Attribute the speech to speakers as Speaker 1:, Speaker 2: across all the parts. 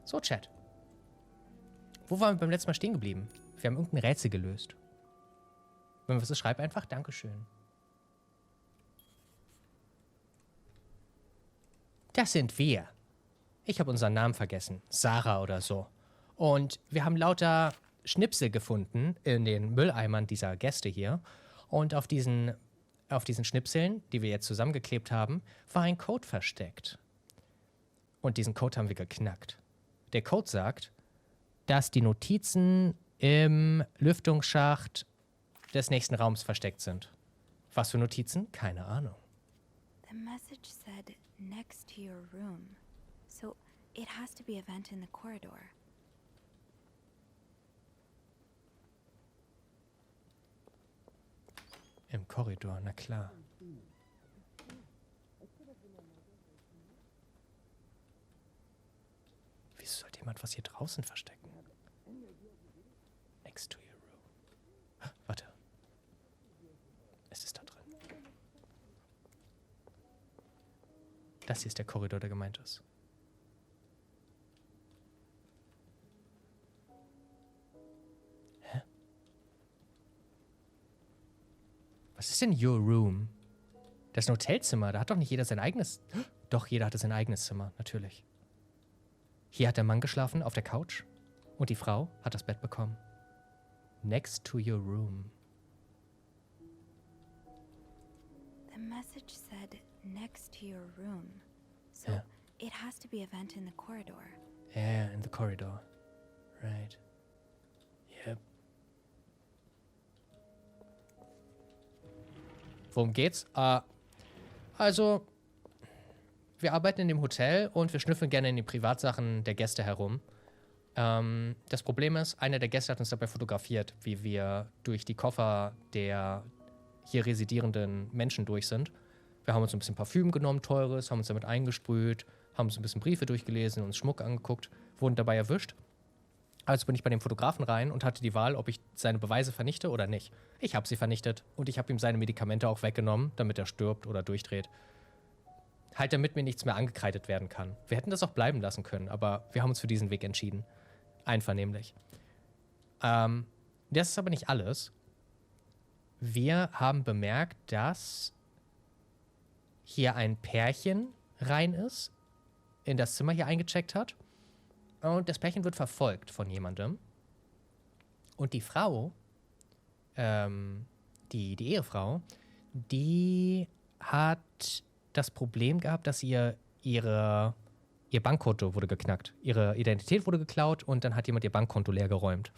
Speaker 1: So, Chat. Wo waren wir beim letzten Mal stehen geblieben? Wir haben irgendein Rätsel gelöst. Wenn was ist, schreib einfach Dankeschön. Das sind wir. Ich habe unseren Namen vergessen. Sarah oder so. Und wir haben lauter Schnipsel gefunden in den Mülleimern dieser Gäste hier. Und auf diesen Schnipseln, die wir jetzt zusammengeklebt haben, war ein Code versteckt. Und diesen Code haben wir geknackt. Der Code sagt, dass die Notizen im Lüftungsschacht des nächsten Raums versteckt sind. Was für Notizen? Keine Ahnung.
Speaker 2: The message said next to your room. So it has to be a vent in the corridor.
Speaker 1: Im Korridor, na klar. Wieso sollte jemand was hier draußen verstecken? Next to your room. Warte. Es ist da drin. Das hier ist der Korridor, der gemeint ist. Hä? Was ist denn your room? Das ist ein Hotelzimmer. Da hat doch nicht jeder sein eigenes... Doch, jeder hatte sein eigenes Zimmer, natürlich. Hier hat der Mann geschlafen, auf der Couch. Und die Frau hat das Bett bekommen. Next to your room.
Speaker 2: The message said next to your room. So it has to be a vent in the corridor.
Speaker 1: Yeah, in the corridor. Right. Yep. Worum geht's? Also, wir arbeiten in dem Hotel und wir schnüffeln gerne in die Privatsachen der Gäste herum. Das Problem ist, einer der Gäste hat uns dabei fotografiert, wie wir durch die Koffer der hier residierenden Menschen durch sind. Wir haben uns ein bisschen Parfüm genommen, teures, haben uns damit eingesprüht, haben uns ein bisschen Briefe durchgelesen, uns Schmuck angeguckt, wurden dabei erwischt. Also bin ich bei dem Fotografen rein und hatte die Wahl, ob ich seine Beweise vernichte oder nicht. Ich habe sie vernichtet und ich habe ihm seine Medikamente auch weggenommen, damit er stirbt oder durchdreht. Halt, damit mir nichts mehr angekreidet werden kann. Wir hätten das auch bleiben lassen können, aber wir haben uns für diesen Weg entschieden. Einvernehmlich. Das ist aber nicht alles. Wir haben bemerkt, dass hier ein Pärchen rein ist, in das Zimmer hier eingecheckt hat. Und das Pärchen wird verfolgt von jemandem. Und die Frau, die Ehefrau, die hat das Problem gehabt, dass ihr Bankkonto wurde geknackt. Ihre Identität wurde geklaut und dann hat jemand ihr Bankkonto leer geräumt.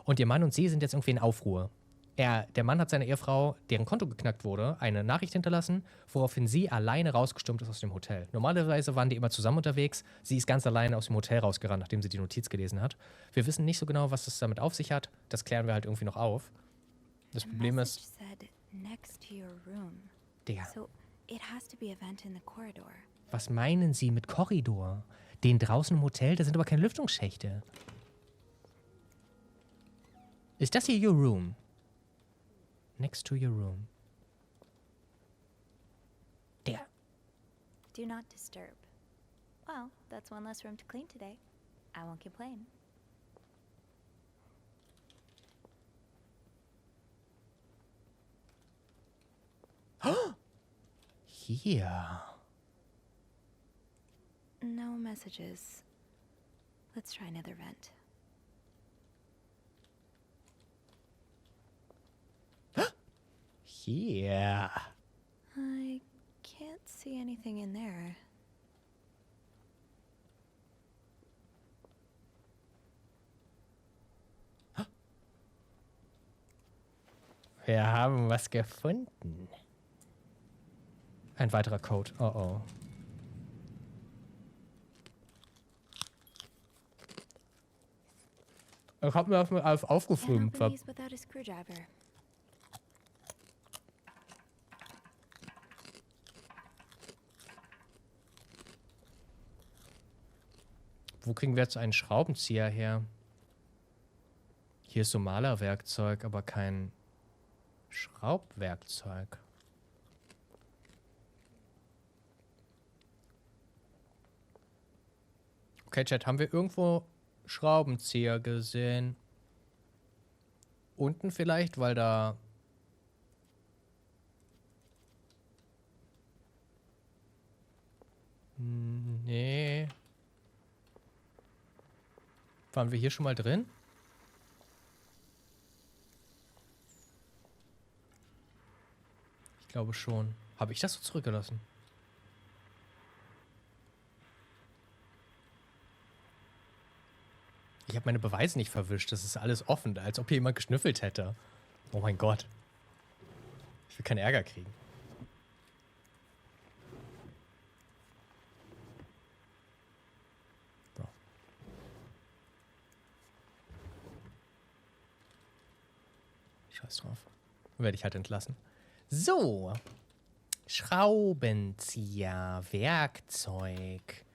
Speaker 1: Und ihr Mann und sie sind jetzt irgendwie in Aufruhr. Der Mann hat seiner Ehefrau, deren Konto geknackt wurde, eine Nachricht hinterlassen, woraufhin sie alleine rausgestürmt ist aus dem Hotel. Normalerweise waren die immer zusammen unterwegs. Sie ist ganz alleine aus dem Hotel rausgerannt, nachdem sie die Notiz gelesen hat. Wir wissen nicht so genau, was das damit auf sich hat. Das klären wir halt irgendwie noch auf. Das Problem ist... Digga. Was meinen Sie mit Korridor? Den draußen im Hotel, da sind aber keine Lüftungsschächte. Ist das hier your room? Next to your room. Der.
Speaker 2: Do not disturb. Well, that's one less room to clean today. I won't complain.
Speaker 1: Hier.
Speaker 2: No messages. Let's try another vent.
Speaker 1: Hier.
Speaker 2: I can't see anything in there.
Speaker 1: Wir haben was gefunden. Ein weiterer Code. Oh oh. Ich hab mir alles aufgeschrieben. Wo kriegen wir jetzt einen Schraubenzieher her? Hier ist so Malerwerkzeug, aber kein Schraubwerkzeug. Okay, Chat, haben wir irgendwo Schraubenzieher gesehen? Unten vielleicht, weil da... Nee. Waren wir hier schon mal drin? Ich glaube schon. Habe ich das so zurückgelassen? Ich habe meine Beweise nicht verwischt. Das ist alles offen, als ob hier jemand geschnüffelt hätte. Oh mein Gott. Ich will keinen Ärger kriegen. So. Scheiß drauf. Werde ich halt entlassen. So. Schraubenzieher, Werkzeug.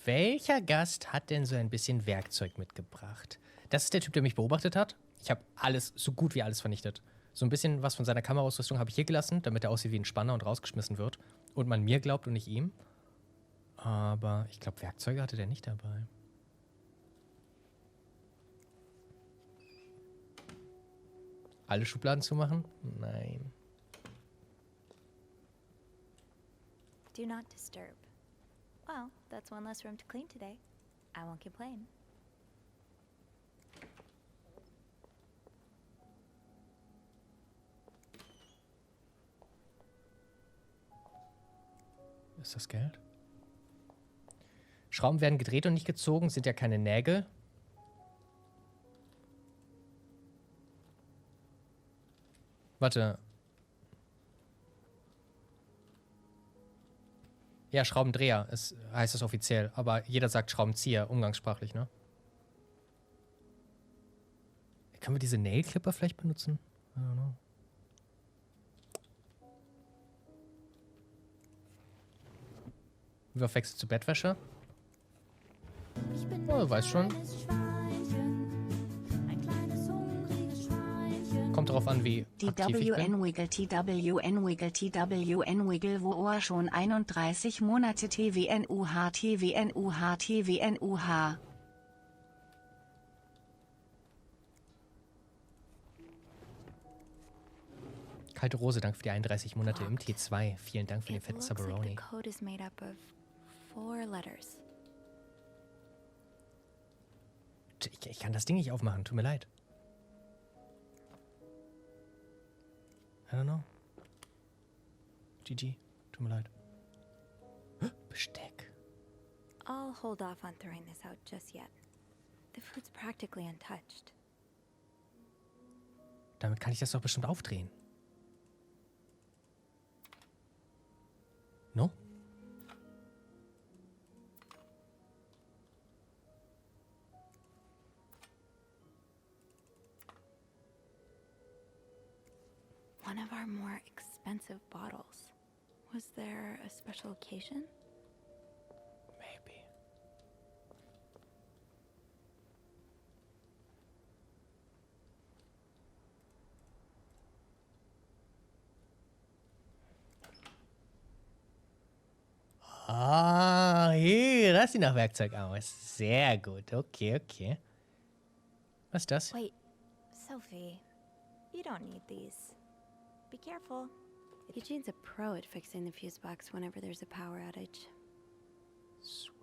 Speaker 1: Welcher Gast hat denn so ein bisschen Werkzeug mitgebracht? Das ist der Typ, der mich beobachtet hat. Ich habe alles, so gut wie alles vernichtet. So ein bisschen was von seiner Kameraausrüstung habe ich hier gelassen, damit er aussieht wie ein Spanner und rausgeschmissen wird. Und man mir glaubt und nicht ihm. Aber ich glaube, Werkzeuge hatte der nicht dabei. Alle Schubladen zumachen? Nein.
Speaker 2: Do not disturb. Well, that's one less room to clean today. I won't complain.
Speaker 1: Ist das Geld? Schrauben werden gedreht und nicht gezogen, sind ja keine Nägel. Warte. Ja, Schraubendreher heißt es offiziell, aber jeder sagt Schraubenzieher, umgangssprachlich, ne? Können wir diese Nail Clipper vielleicht benutzen? I don't know. Wir wechseln zu Bettwäsche. Oh, weiß schon. Kommt darauf an, wie aktiv ich bin.
Speaker 3: TWN-Wiggle, wo schon 31 Monate TWNUH.
Speaker 1: Kalte Rose, danke für die 31 Monate im T2. Vielen Dank für den fetten Sabaroni.
Speaker 2: The code is made up of 4 letters.
Speaker 1: Ich kann das Ding nicht aufmachen, tut mir leid. I don't know. GG, tut mir leid. Besteck.
Speaker 2: I'll hold off on throwing this out just yet. The food's practically untouched.
Speaker 1: Damit kann ich das doch bestimmt aufdrehen. No?
Speaker 2: One of our more expensive bottles. Was there a special occasion?
Speaker 1: Maybe. Ah, hier, das sieht nach Werkzeug aus. Sehr gut. Okay, okay. Was ist das?
Speaker 2: Wait, Sophie, you don't need these. Be careful. Eugene's a pro at fixing the fuse box whenever there's a power outage.
Speaker 1: Switch.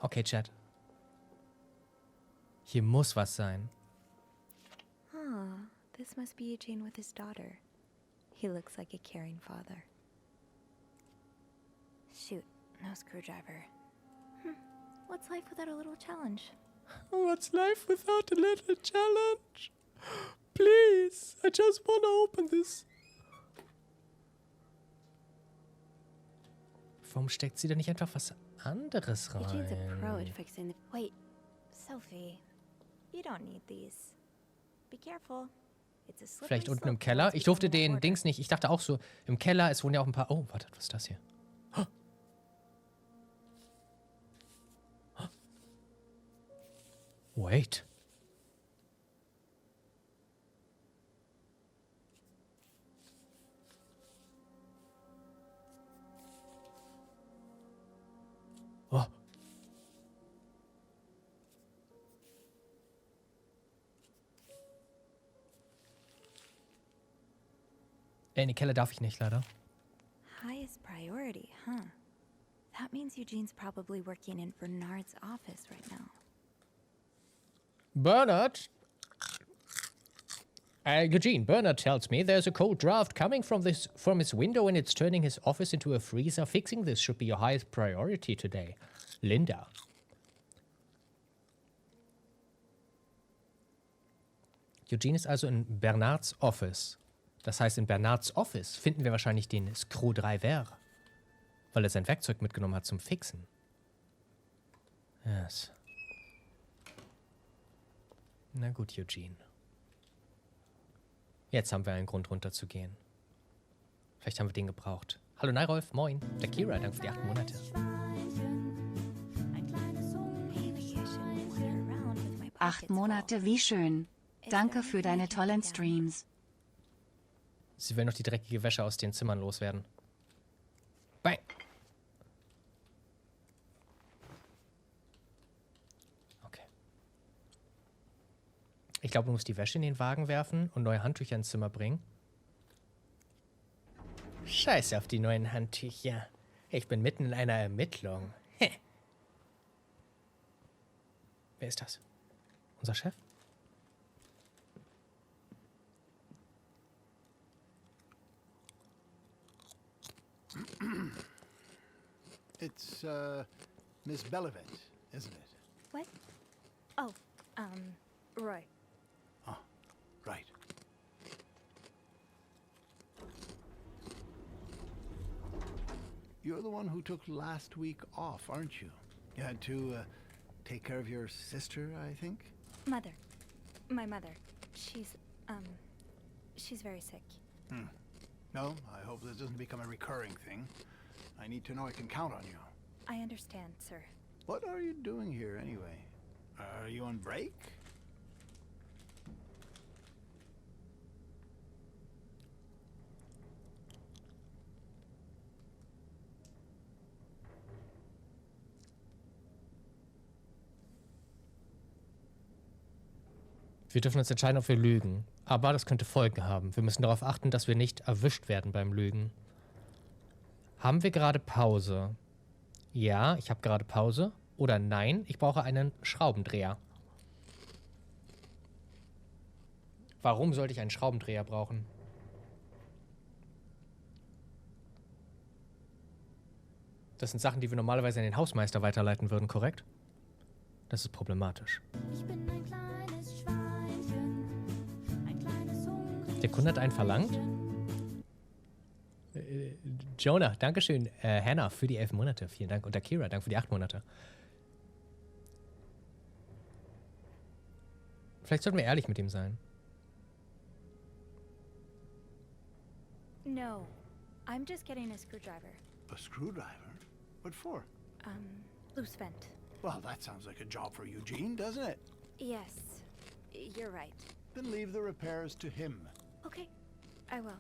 Speaker 1: Okay, Chat. Hier muss was sein.
Speaker 2: Huh, this must be Eugene with his daughter. He looks like a caring father. Shoot, no screwdriver. What's life without a little challenge?
Speaker 1: What's life without a little challenge? Please, I just want to open this. Warum steckt sie da nicht einfach was anderes
Speaker 2: Eugene's a pro at
Speaker 1: rein?
Speaker 2: fixing the... Wait, Sophie, you don't need these. Be careful. It's a slippery
Speaker 1: Vielleicht unten im
Speaker 2: slope
Speaker 1: Keller?
Speaker 2: towards
Speaker 1: Ich durfte
Speaker 2: becoming an
Speaker 1: den
Speaker 2: order.
Speaker 1: Dings nicht. Ich dachte auch so, im Keller, es wohnen ja auch ein paar... Oh, warte, was ist das hier? Wait. Oh. In die Keller darf ich nicht, leider.
Speaker 2: Highest priority, huh? That means Eugene's probably working in Bernard's office right now.
Speaker 1: Bernard? Eugene, Bernard tells me there's a cold draft coming from his window and it's turning his office into a freezer. Fixing this should be your highest priority today. Linda. Eugene ist also in Bernards Office. Das heißt, in Bernards Office finden wir wahrscheinlich den Screwdriver, weil er sein Werkzeug mitgenommen hat zum Fixen. Yes. Na gut, Eugene. Jetzt haben wir einen Grund runterzugehen. Vielleicht haben wir den gebraucht. Hallo Neirolf, moin. Der Kira, danke für die 8 Monate.
Speaker 3: Acht Monate, wie schön. Danke für deine tollen Streams.
Speaker 1: Sie will noch die dreckige Wäsche aus den Zimmern loswerden. Bang. Okay. Ich glaube, du musst die Wäsche in den Wagen werfen und neue Handtücher ins Zimmer bringen. Scheiß auf die neuen Handtücher. Ich bin mitten in einer Ermittlung. Wer ist das? Unser Chef?
Speaker 4: It's, Miss Belivet, isn't it?
Speaker 2: What? Oh, Roy.
Speaker 4: Oh, right. You're the one who took last week off, aren't you? You had to, take care of your sister, I think?
Speaker 2: Mother. My mother. She's very sick.
Speaker 4: No, I hope this doesn't become a recurring thing. I need to know I can count on you.
Speaker 2: I understand, sir.
Speaker 4: What are you doing here, anyway? Are you on break?
Speaker 1: Wir dürfen uns entscheiden, ob wir lügen. Aber das könnte Folgen haben. Wir müssen darauf achten, dass wir nicht erwischt werden beim Lügen. Haben wir gerade Pause? Ja, ich habe gerade Pause. Oder nein, ich brauche einen Schraubendreher. Warum sollte ich einen Schraubendreher brauchen? Das sind Sachen, die wir normalerweise an den Hausmeister weiterleiten würden, korrekt? Das ist problematisch.
Speaker 2: Ich bin ein kleines Schweinchen, ein kleines
Speaker 1: Der Kunde hat einen verlangt. Jonah, Dankeschön. Hannah für die 11 Monate. Vielen Dank. Und Akira, danke für die 8 Monate. Vielleicht sollten wir ehrlich mit ihm sein.
Speaker 2: No, I'm just getting a screwdriver.
Speaker 4: A screwdriver? What for?
Speaker 2: Loose vent.
Speaker 4: Well, that sounds like a job for Eugene, doesn't it?
Speaker 2: Yes, you're right.
Speaker 4: Then leave the repairs to him.
Speaker 2: Okay, I will.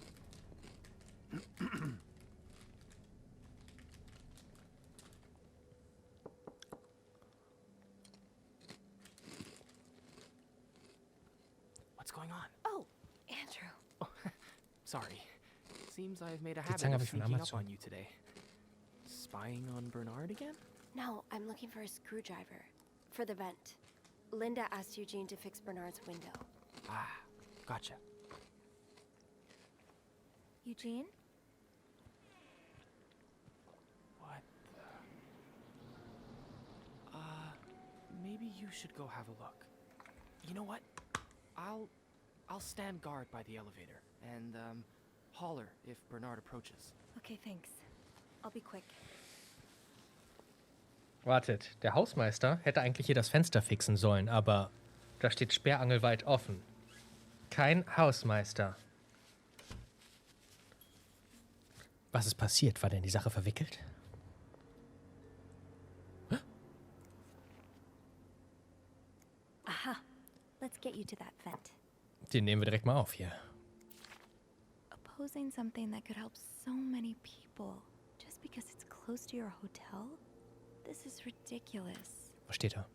Speaker 5: What's going on?
Speaker 2: Oh, Andrew.
Speaker 5: Oh, sorry. Seems I've made a
Speaker 1: Die
Speaker 5: habit
Speaker 1: Zange habe
Speaker 5: of
Speaker 1: ich von
Speaker 5: sneaking up
Speaker 1: Amazon.
Speaker 5: on you today. Spying on Bernard again?
Speaker 2: No, I'm looking for a screwdriver. For the vent. Linda asked Eugene to fix Bernard's window.
Speaker 5: Ah, gotcha.
Speaker 2: Eugene?
Speaker 5: What the... maybe you should go have a look. You know what? I'll stand guard by the elevator and, holler if Bernard approaches.
Speaker 2: Okay, thanks. I'll be quick.
Speaker 1: Wartet, der Hausmeister hätte eigentlich hier das Fenster fixen sollen, aber da steht sperrangelweit offen. Kein Hausmeister. Was ist passiert? War der in die Sache verwickelt?
Speaker 2: Aha. Let's get you to that vent.
Speaker 1: Den nehmen wir direkt mal auf hier.
Speaker 2: Opposing something that could help so many people just because it's close to your hotel? This is ridiculous.
Speaker 1: Was steht da?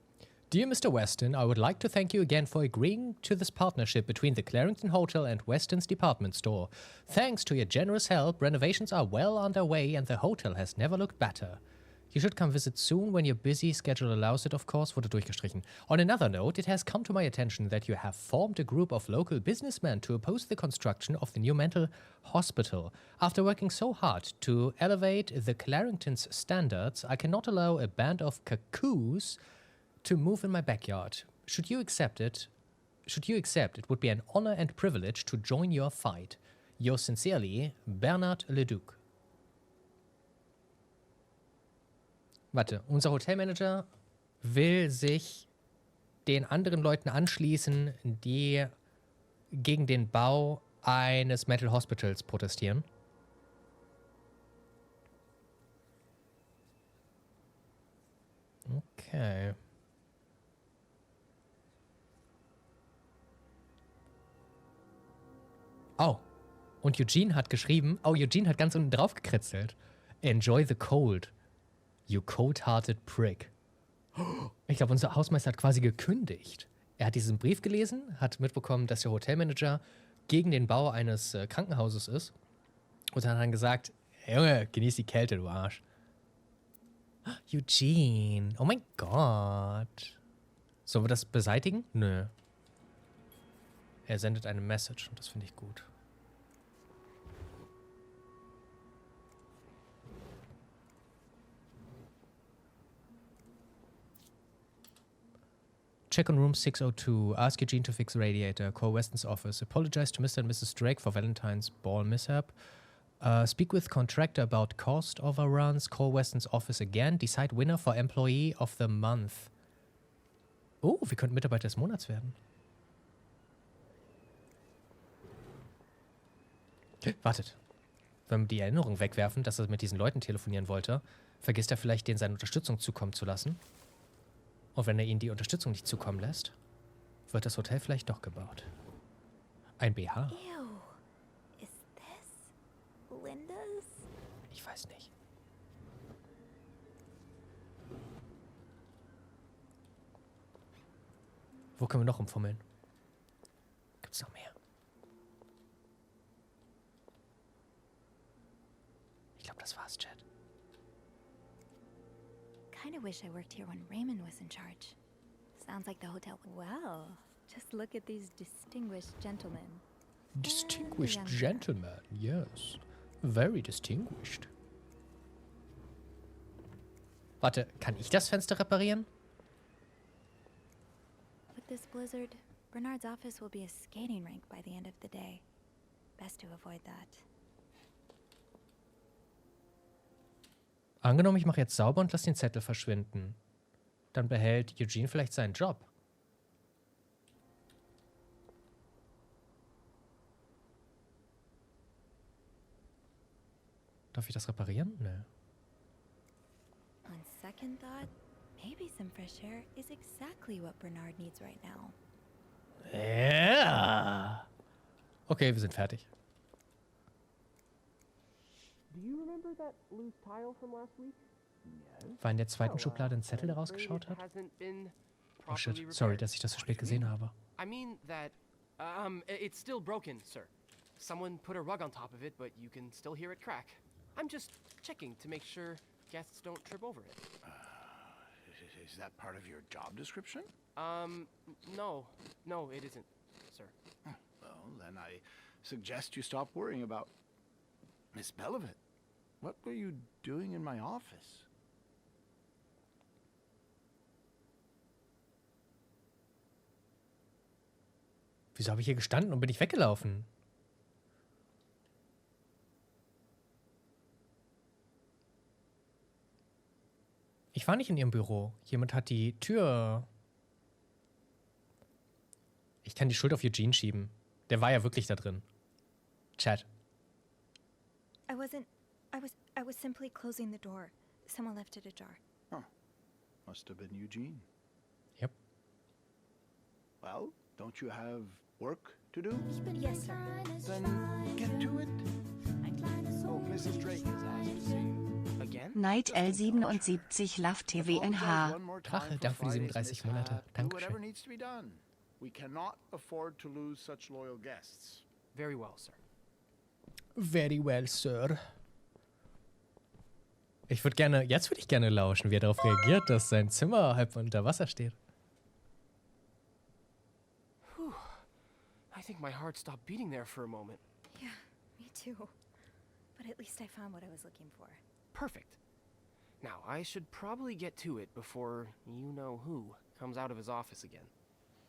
Speaker 1: Dear Mr. Weston, I would like to thank you again for agreeing to this partnership between the Clarendon Hotel and Weston's department store. Thanks to your generous help, renovations are well underway and the hotel has never looked better. You should come visit soon when your busy schedule allows it, of course, wurde durchgestrichen. On another note, it has come to my attention that you have formed a group of local businessmen to oppose the construction of the new mental hospital. After working so hard to elevate the Clarendon's standards, I cannot allow a band of cuckoos to move in my backyard. Should you accept, it would be an honor and privilege to join your fight. Yours sincerely, Bernard Leduc. Warte, unser Hotelmanager will sich den anderen Leuten anschließen, die gegen den Bau eines Mental Hospitals protestieren. Okay. Oh, und Eugene hat geschrieben, Eugene hat ganz unten drauf gekritzelt. Enjoy the cold, you cold-hearted prick. Ich glaube, unser Hausmeister hat quasi gekündigt. Er hat diesen Brief gelesen, hat mitbekommen, dass der Hotelmanager gegen den Bau eines Krankenhauses ist. Und dann hat er gesagt, Junge, genieß die Kälte, du Arsch. Eugene, oh mein Gott. Sollen wir das beseitigen? Nö. Er sendet eine Message und das finde ich gut. Check on room 602. Ask Eugene to fix radiator. Call Weston's office. Apologize to Mr. and Mrs. Drake for Valentine's ball mishap. Speak with contractor about cost overruns. Call Weston's office again. Decide winner for employee of the month. Oh, wir könnten Mitarbeiter des Monats werden. Wartet. Wenn wir die Erinnerung wegwerfen, dass er mit diesen Leuten telefonieren wollte, vergisst er vielleicht, denen seine Unterstützung zukommen zu lassen. Und wenn er ihnen die Unterstützung nicht zukommen lässt, wird das Hotel vielleicht doch gebaut. Ein BH?
Speaker 2: Ew. Is this Linda's?
Speaker 1: Ich weiß nicht. Wo können wir noch rumfummeln? Gibt's noch mehr? Ich glaube, das war's, Chat.
Speaker 2: Kinda wish I worked here when Raymond was in charge. Sounds like the hotel. Wow. Just look at these distinguished gentlemen.
Speaker 1: Distinguished gentleman, yes. Very distinguished. Warte, kann ich das Fenster reparieren?
Speaker 2: With this blizzard, Bernard's office will be a skating rink by the end of the day. Best to avoid that.
Speaker 1: Angenommen, ich mache jetzt sauber und lasse den Zettel verschwinden. Dann behält Eugene vielleicht seinen Job. Darf ich das reparieren? Nö.
Speaker 2: On second thought, maybe some fresh air is exactly what Bernard needs right now.
Speaker 1: Ja. Okay, wir sind fertig.
Speaker 5: Do you remember that loose tile from last week?
Speaker 1: War in der zweiten Schublade ein Zettel, der rausgeschaut hat? Oh shit, sorry, dass ich das so spät gesehen habe.
Speaker 5: I mean that, it's still broken, sir. Someone put a rug on top of it, but you can still hear it crack. I'm just checking to make sure guests don't trip over it.
Speaker 4: Is that part of your job description?
Speaker 5: No, it isn't, sir.
Speaker 4: Well, then I suggest you stop worrying about Miss Belivet. What were you doing in my office?
Speaker 1: Wieso habe ich hier gestanden und bin ich weggelaufen? Ich war nicht in ihrem Büro. Jemand hat die Tür... Ich kann die Schuld auf Eugene schieben. Der war ja wirklich da drin. Chat.
Speaker 2: I was simply closing the door. Someone left it ajar.
Speaker 4: Huh. Must have been Eugene.
Speaker 1: Yep.
Speaker 4: Well, don't you have work to do?
Speaker 2: Yes, sir.
Speaker 4: Then get to it. Oh, Mrs. Drake has asked to see you.
Speaker 5: Again?
Speaker 3: Night L77 Love TWNH.
Speaker 1: Drache, danke für die 37 Monate. Dankeschön.
Speaker 4: We cannot afford to lose such loyal guests.
Speaker 5: Very well, sir.
Speaker 1: Very well, Sir. Jetzt würde ich gerne lauschen, wie er darauf reagiert, dass sein Zimmer halb unter Wasser steht.
Speaker 5: I think my heart stopped beating there for a moment.
Speaker 2: Yeah, me too. But at least I found what I was looking for.
Speaker 5: Perfect. Now, I should probably get to it before you-know-who comes out of his office again.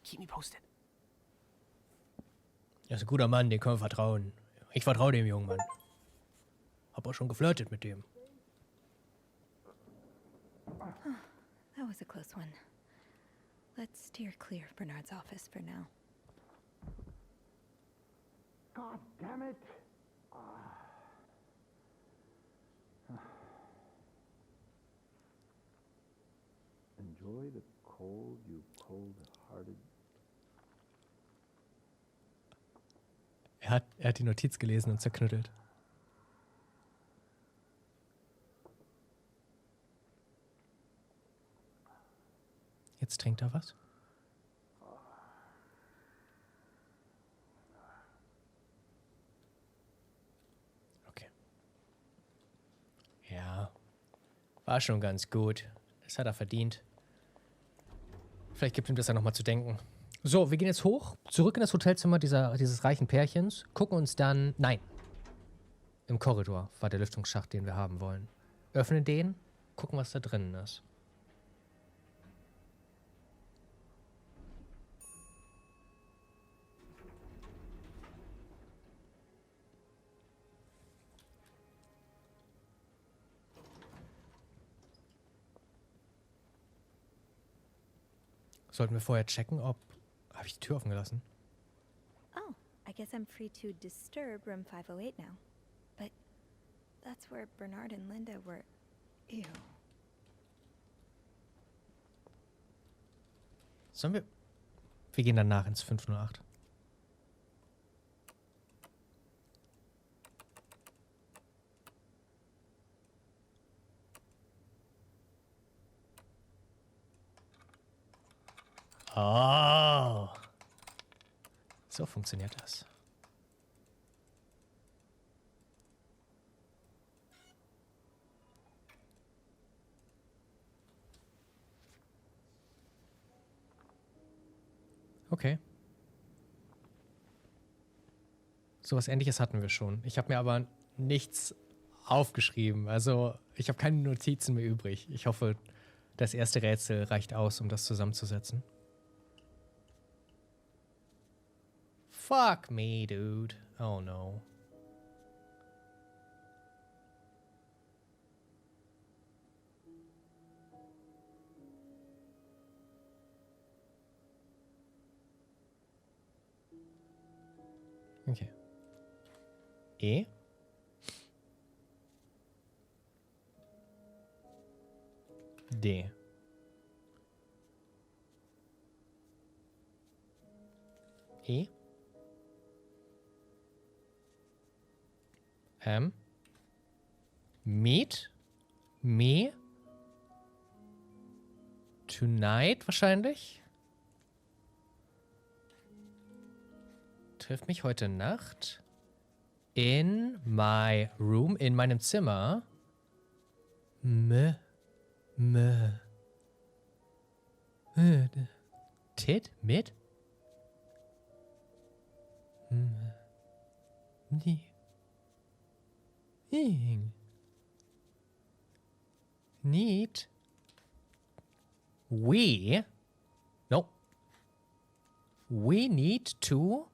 Speaker 5: Keep me posted.
Speaker 1: Er ist ein guter Mann, dem können wir vertrauen. Ich vertraue dem jungen Mann. Hab auch schon geflirtet mit dem.
Speaker 2: That was a close one. Let's steer clear of Bernard's office for now.
Speaker 4: God damn it! Enjoy the cold, you cold-hearted.
Speaker 1: Er hat die Notiz gelesen und zerknüttelt. Jetzt trinkt er was? Okay. Ja. War schon ganz gut. Das hat er verdient. Vielleicht gibt ihm das ja nochmal zu denken. So, wir gehen jetzt hoch, zurück in das Hotelzimmer dieses reichen Pärchens, gucken uns dann... Nein. Im Korridor war der Lüftungsschacht, den wir haben wollen. Öffnen den, gucken, was da drinnen ist. Sollten wir vorher checken, ob... Habe ich die Tür offen gelassen?
Speaker 2: Oh, I guess I'm free to disturb room 508 now. But that's where Bernard and Linda were... Ew.
Speaker 1: Sollen wir... Wir gehen danach ins 508. Oh. So funktioniert das. Okay. Sowas Ähnliches hatten wir schon. Ich habe mir aber nichts aufgeschrieben. Also ich habe keine Notizen mehr übrig. Ich hoffe, das erste Rätsel reicht aus, um das zusammenzusetzen. Fuck me, dude. Oh no. Okay. E. D. E. M. Meet. Me. Tonight wahrscheinlich. Trifft mich heute Nacht. In my room. In meinem Zimmer. Tit. Mit. Die. Need. We. No. We need to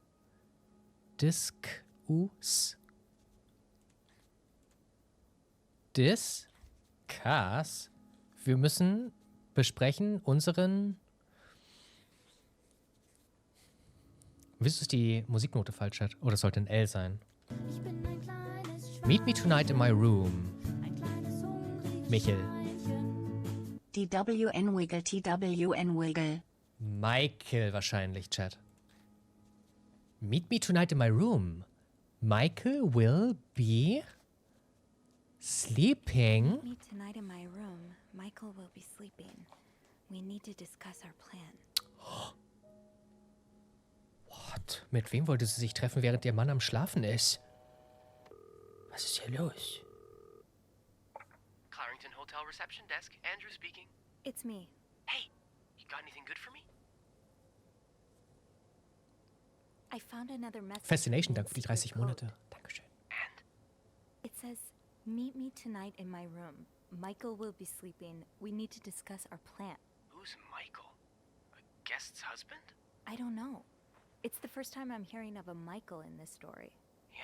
Speaker 1: discuss. Wir müssen besprechen unseren... Wieso ist die Musiknote falsch? Oder es sollte ein L sein? Meet me tonight in my room. Michel.
Speaker 3: TWN Wiggle.
Speaker 1: Michael wahrscheinlich, Chat. Meet me tonight in my room. Michael will be Sleeping?
Speaker 2: Meet me tonight in my room. Michael will be sleeping. We need to discuss our plan.
Speaker 1: What? Mit wem wollte sie sich treffen, während ihr Mann am Schlafen ist? Was ist hier los?
Speaker 6: Clarington Hotel Reception Desk, Andrew speaking.
Speaker 2: It's me.
Speaker 6: Hey, you got anything good for me?
Speaker 2: I found another message.
Speaker 1: Fascination,
Speaker 2: with
Speaker 1: danke für die 30
Speaker 2: secret
Speaker 1: Monate.
Speaker 2: code.
Speaker 1: Dankeschön.
Speaker 6: And?
Speaker 2: It says, meet me tonight in my room. Michael will be sleeping. We need to discuss our plan.
Speaker 6: Who's Michael? A guest's husband?
Speaker 2: I don't know. It's the first time I'm hearing of a Michael in this story.
Speaker 6: Yeah,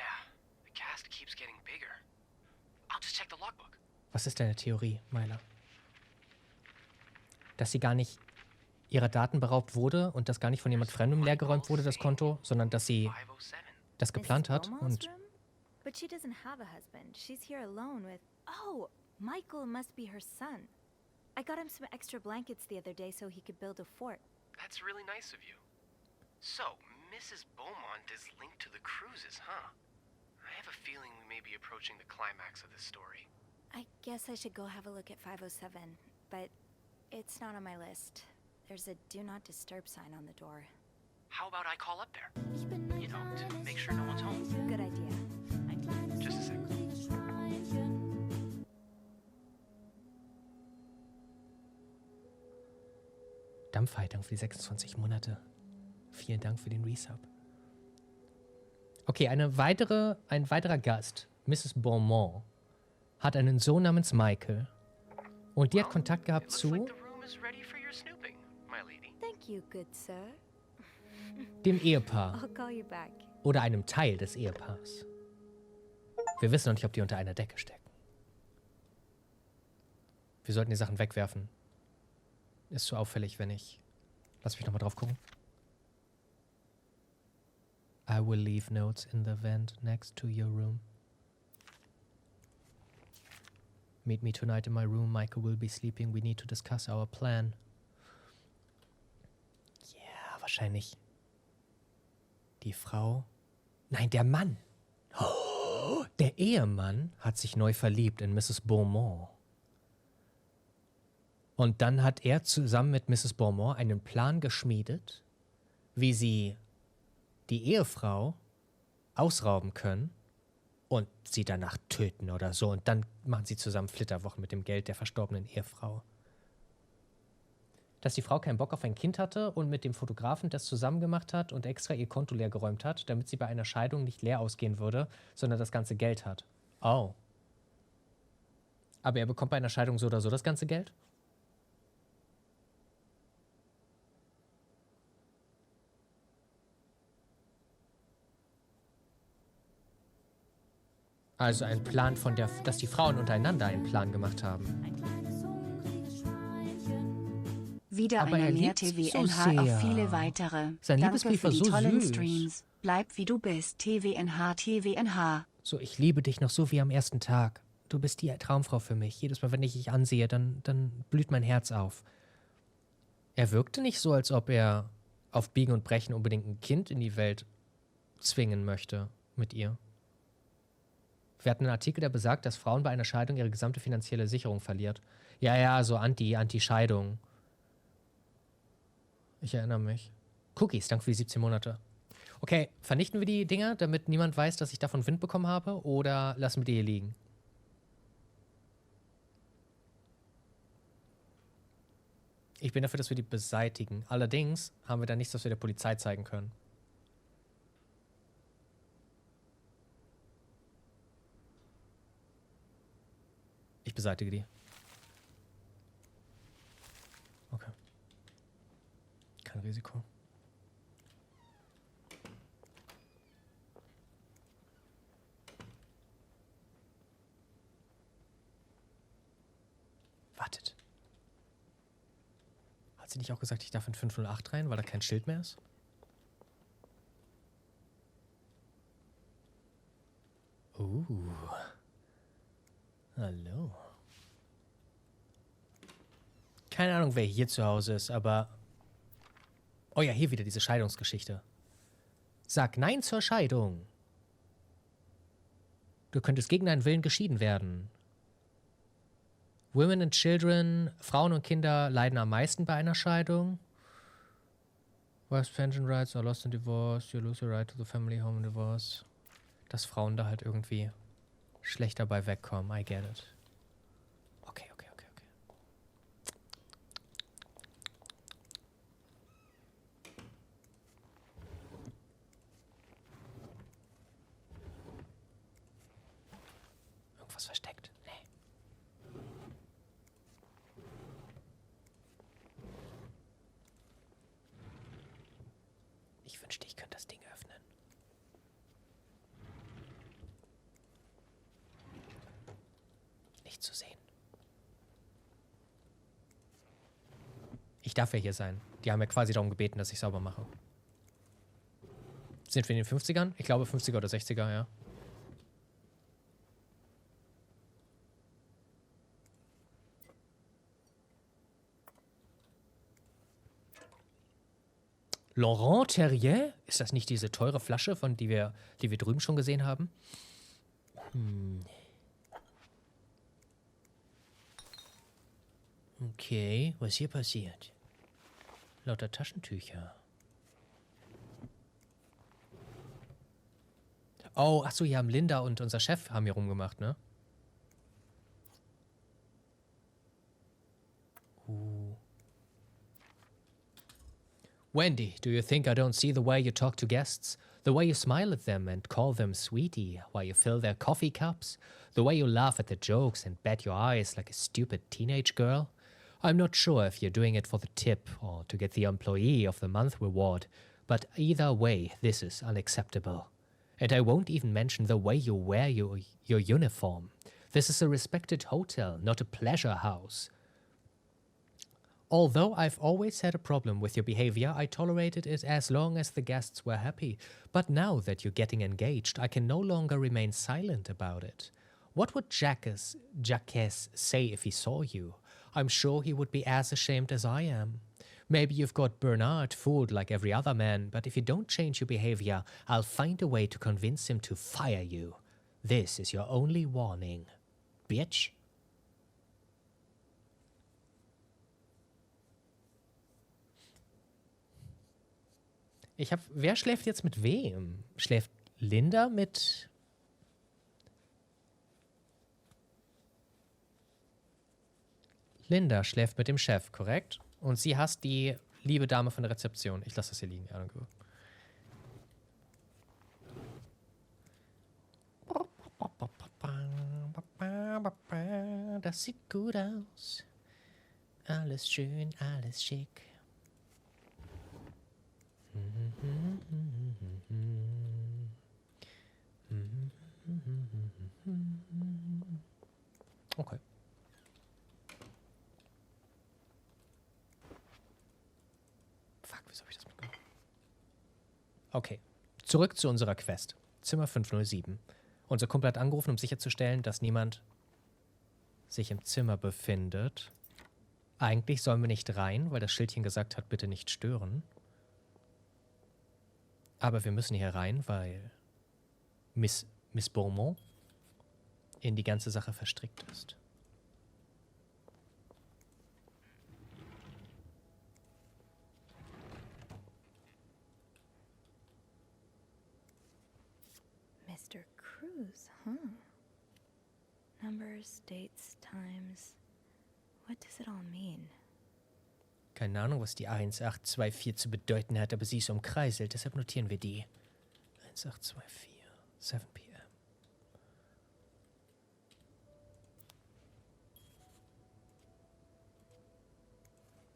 Speaker 6: the cast keeps getting bigger. I'll just check the logbook.
Speaker 1: Was ist deine Theorie, Myla? Dass sie gar nicht ihrer Daten beraubt wurde und das gar nicht von jemand Fremdem leergeräumt wurde, das Konto, sondern dass sie
Speaker 6: 507.
Speaker 1: das geplant hat
Speaker 2: Mrs. Beaumont's
Speaker 1: und
Speaker 2: room? But she doesn't have a husband. She's here alone with... Oh, Michael must be her son. I got him some extra blankets the other day so he could build a fort.
Speaker 6: That's really nice of you. So, Mrs. Beaumont is linked to the cruises, huh? I have a feeling we may be approaching the climax of this story.
Speaker 2: I guess I should go have a look at 507, but it's not on my list. There's a do not disturb sign on the door.
Speaker 6: How about I call up there? You know, to make sure no one's home.
Speaker 2: Good idea.
Speaker 6: Just a sec.
Speaker 1: Dampfheiterung für die 26 Monate. Vielen Dank für den Resub. Okay, ein weiterer Gast, Mrs. Beaumont, hat einen Sohn namens Michael. Und die hat Kontakt gehabt
Speaker 6: It looks
Speaker 1: zu
Speaker 6: like the room is ready for your snooping, my lady.
Speaker 2: Thank you, good sir.
Speaker 1: dem Ehepaar
Speaker 2: I'll call you back.
Speaker 1: oder einem Teil des Ehepaars. Wir wissen noch nicht, ob die unter einer Decke stecken. Wir sollten die Sachen wegwerfen. Ist zu auffällig, wenn ich... Lass mich nochmal drauf gucken. I will leave notes in the vent next to your room. Meet me tonight in my room. Michael will be sleeping. We need to discuss our plan. Ja, wahrscheinlich die Frau. Nein, der Mann. Oh, der Ehemann hat sich neu verliebt in Mrs. Beaumont. Und dann hat er zusammen mit Mrs. Beaumont einen Plan geschmiedet, wie sie die Ehefrau ausrauben können und sie danach töten oder so. Und dann machen sie zusammen Flitterwochen mit dem Geld der verstorbenen Ehefrau. Dass die Frau keinen Bock auf ein Kind hatte und mit dem Fotografen das zusammen gemacht hat und extra ihr Konto leer geräumt hat, damit sie bei einer Scheidung nicht leer ausgehen würde, sondern das ganze Geld hat. Oh. Aber er bekommt bei einer Scheidung so oder so das ganze Geld? Also ein Plan von der, dass die Frauen untereinander einen Plan gemacht haben.
Speaker 3: Wieder
Speaker 1: Aber er
Speaker 3: eine mehr
Speaker 1: liebt so
Speaker 3: TVNH
Speaker 1: sehr.
Speaker 3: auf viele weitere.
Speaker 1: Sein
Speaker 3: Danke
Speaker 1: Liebesbrief
Speaker 3: für
Speaker 1: war
Speaker 3: die
Speaker 1: so
Speaker 3: tollen
Speaker 1: süß.
Speaker 3: Streams. Bleib wie du bist, TVNH, TVNH.
Speaker 1: So, ich liebe dich noch so wie am ersten Tag. Du bist die Traumfrau für mich. Jedes Mal, wenn ich dich ansehe, dann blüht mein Herz auf. Er wirkte nicht so, als ob er auf Biegen und Brechen unbedingt ein Kind in die Welt zwingen möchte mit ihr. Wir hatten einen Artikel, der besagt, dass Frauen bei einer Scheidung ihre gesamte finanzielle Sicherung verliert. Ja, so Anti-Scheidung. Ich erinnere mich. Cookies, danke für die 17 Monate. Okay, vernichten wir die Dinger, damit niemand weiß, dass ich davon Wind bekommen habe, oder lassen wir die hier liegen? Ich bin dafür, dass wir die beseitigen. Allerdings haben wir da nichts, was wir der Polizei zeigen können. Ich beseitige die. Okay. Kein Risiko. Wartet. Hat sie nicht auch gesagt, ich darf in 508 rein, weil da kein Schild mehr ist? Hallo. Keine Ahnung, wer hier zu Hause ist, aber... Oh ja, hier wieder diese Scheidungsgeschichte. Sag Nein zur Scheidung. Du könntest gegen deinen Willen geschieden werden. Women and Children, Frauen und Kinder leiden am meisten bei einer Scheidung. Wife's pension rights are lost in divorce. You lose your right to the family home in divorce. Dass Frauen da halt irgendwie schlecht dabei wegkommen. I get it. Okay. Irgendwas versteckt. Nee. Ich wünschte, ich könnte das Ding öffnen. Nicht zu sehen. Ich darf ja hier sein. Die haben ja quasi darum gebeten, dass ich sauber mache. Sind wir in den 50ern? Ich glaube 50er oder 60er, ja. Laurent Terrier? Ist das nicht diese teure Flasche, von die wir drüben schon gesehen haben? Okay, was hier passiert? Lauter Taschentücher. Oh, achso, hier haben Linda und unser Chef haben hier rumgemacht, ne? Wendy, do you think I don't see the way you talk to guests? The way you smile at them and call them sweetie while you fill their coffee cups? The way you laugh at the jokes and bat your eyes like a stupid teenage girl? I'm not sure if you're doing it for the tip or to get the Employee of the Month reward, but either way, this is unacceptable. And I won't even mention the way you wear your uniform. This is a respected hotel, not a pleasure house. Although I've always had a problem with your behavior, I tolerated it as long as the guests were happy. But now that you're getting engaged, I can no longer remain silent about it. What would Jacques say if he saw you? I'm sure he would be as ashamed as I am. Maybe you've got Bernard fooled like every other man, but if you don't change your behavior, I'll find a way to convince him to fire you. This is your only warning, bitch. Wer schläft jetzt mit wem? Schläft Linda mit... Linda schläft mit dem Chef, korrekt? Und sie hasst die liebe Dame von der Rezeption. Ich lasse das hier liegen. Ja, danke. Das sieht gut aus. Alles schön, alles schick. Okay. Fuck, wieso habe ich das mitgenommen? Okay. Zurück zu unserer Quest. Zimmer 507. Unser Kumpel hat angerufen, um sicherzustellen, dass niemand sich im Zimmer befindet. Eigentlich sollen wir nicht rein, weil das Schildchen gesagt hat, bitte nicht stören. Aber wir müssen hier rein, weil Miss Beaumont in die ganze Sache verstrickt ist.
Speaker 2: Mr. Cruz, huh? Numbers, dates, times. What does it all mean?
Speaker 1: Keine Ahnung, was die 1824 zu bedeuten hat, aber sie ist umkreiselt, deshalb notieren wir die. 1824, 7 p.m.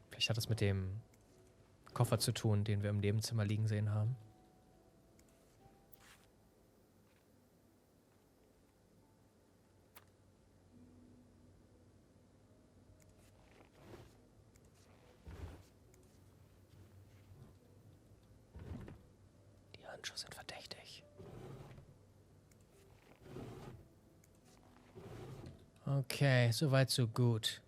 Speaker 1: Vielleicht hat das mit dem Koffer zu tun, den wir im Nebenzimmer liegen sehen haben. Handschuhe sind verdächtig. Okay, soweit so gut.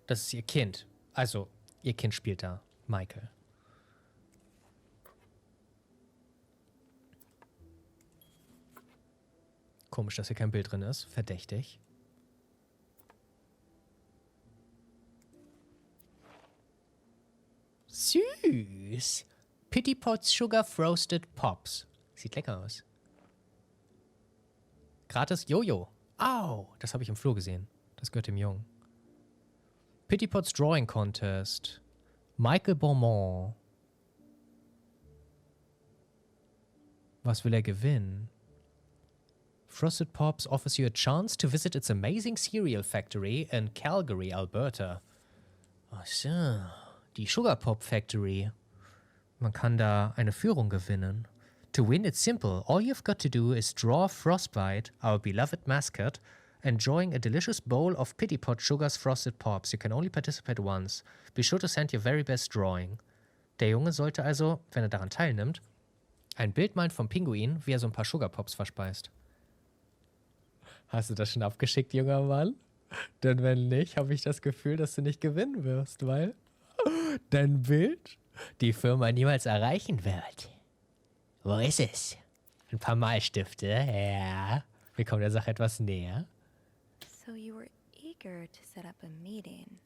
Speaker 1: Das ist ihr Kind. Also, ihr Kind spielt da. Michael. Komisch, dass hier kein Bild drin ist. Verdächtig. süß. Pity Pot's Sugar Frosted Pops. Sieht lecker aus. Gratis Jojo. Au, das habe ich im Flur gesehen. Das gehört dem Jungen. Pity Pot's Drawing Contest. Michael Beaumont. Was will er gewinnen? Frosted Pops offers you a chance to visit its amazing cereal factory in Calgary, Alberta. Ach so, die Sugar Pop Factory. Man kann da eine Führung gewinnen. To win, it's simple. All you've got to do is draw Frostbite, our beloved mascot, enjoying a delicious bowl of Pity Pot Sugar's Frosted Pops. You can only participate once. Be sure to send your very best drawing. Der Junge sollte also, wenn er daran teilnimmt, ein Bild malen vom Pinguin, wie er so ein paar Sugar Pops verspeist. Hast du das schon abgeschickt, junger Mann? Denn wenn nicht, habe ich das Gefühl, dass du nicht gewinnen wirst, weil dein Bild die Firma niemals erreichen wird. Wo ist es? Ein paar Malstifte, ja. Wir kommen der Sache etwas näher.
Speaker 2: So you were eager to set up a meeting,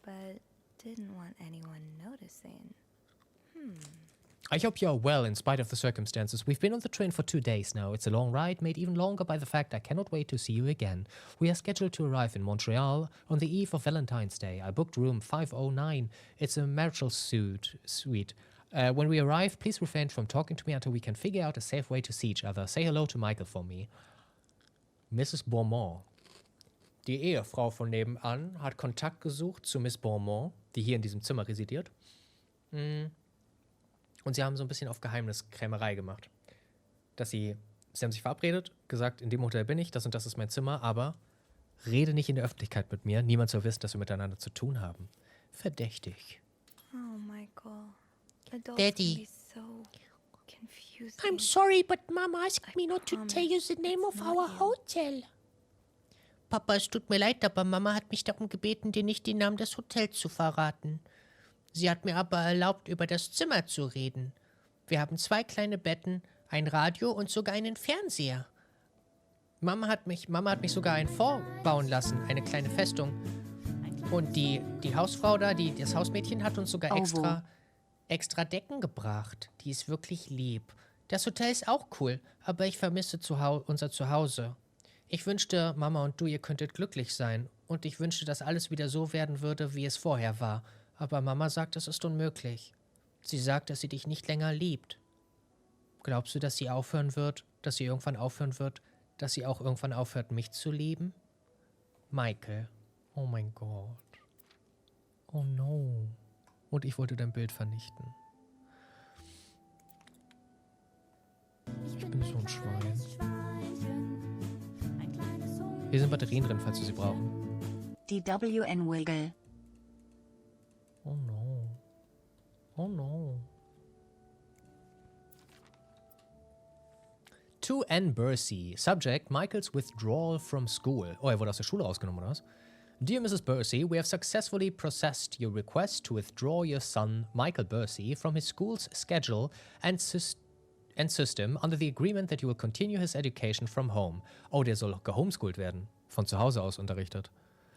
Speaker 2: but didn't want anyone noticing.
Speaker 1: I hope you're well in spite of the circumstances. We've been on the train for 2 days now. It's a long ride, made even longer by the fact I cannot wait to see you again. We are scheduled to arrive in Montreal on the eve of Valentine's Day. I booked room 509. It's a marital suite. When we arrive, please refrain from talking to me until we can figure out a safe way to see each other. Say hello to Michael for me. Mrs. Beaumont. Die Ehefrau von nebenan hat Kontakt gesucht zu Miss Beaumont, die hier in diesem Zimmer residiert. Und sie haben so ein bisschen auf Geheimniskrämerei gemacht. Sie haben sich verabredet, gesagt, in dem Hotel bin ich, das und das ist mein Zimmer, aber rede nicht in der Öffentlichkeit mit mir. Niemand soll wissen, dass wir miteinander zu tun haben. Verdächtig.
Speaker 2: Oh, Michael. Adults
Speaker 1: Daddy.
Speaker 2: can be so confusing.
Speaker 1: I'm sorry, but Mama asked me not to
Speaker 2: promise
Speaker 1: tell you the name of
Speaker 2: it's not
Speaker 1: our
Speaker 2: you.
Speaker 1: hotel. Papa, es tut mir leid, aber Mama hat mich darum gebeten, dir nicht den Namen des Hotels zu verraten. Sie hat mir aber erlaubt, über das Zimmer zu reden. Wir haben 2 kleine Betten, ein Radio und sogar einen Fernseher. Mama hat mich sogar ein Fort bauen lassen, eine kleine Festung. Und die Hausfrau da, das Hausmädchen, hat uns sogar extra Decken gebracht. Die ist wirklich lieb. Das Hotel ist auch cool, aber ich vermisse unser Zuhause. Ich wünschte, Mama und du, ihr könntet glücklich sein. Und ich wünschte, dass alles wieder so werden würde, wie es vorher war. Aber Mama sagt, es ist unmöglich. Sie sagt, dass sie dich nicht länger liebt. Glaubst du, dass sie aufhören wird, dass sie irgendwann aufhören wird, dass sie auch irgendwann aufhört, mich zu lieben? Michael. Oh mein Gott. Oh no. Und ich wollte dein Bild vernichten. Ich bin so ein Schwein. Hier sind Batterien drin, falls du sie brauchen.
Speaker 3: Die WN Wiggle.
Speaker 1: Oh no. Oh no. To Anne Bursey. Subject, Michael's withdrawal from school. Oh, er wurde aus der Schule rausgenommen, oder was? Dear Mrs. Bursey, we have successfully processed your request to withdraw your son, Michael Bursey, from his school's schedule and system under the agreement that you will continue his education from home. Oh, der soll gehomeschooled werden. Von zu Hause aus unterrichtet.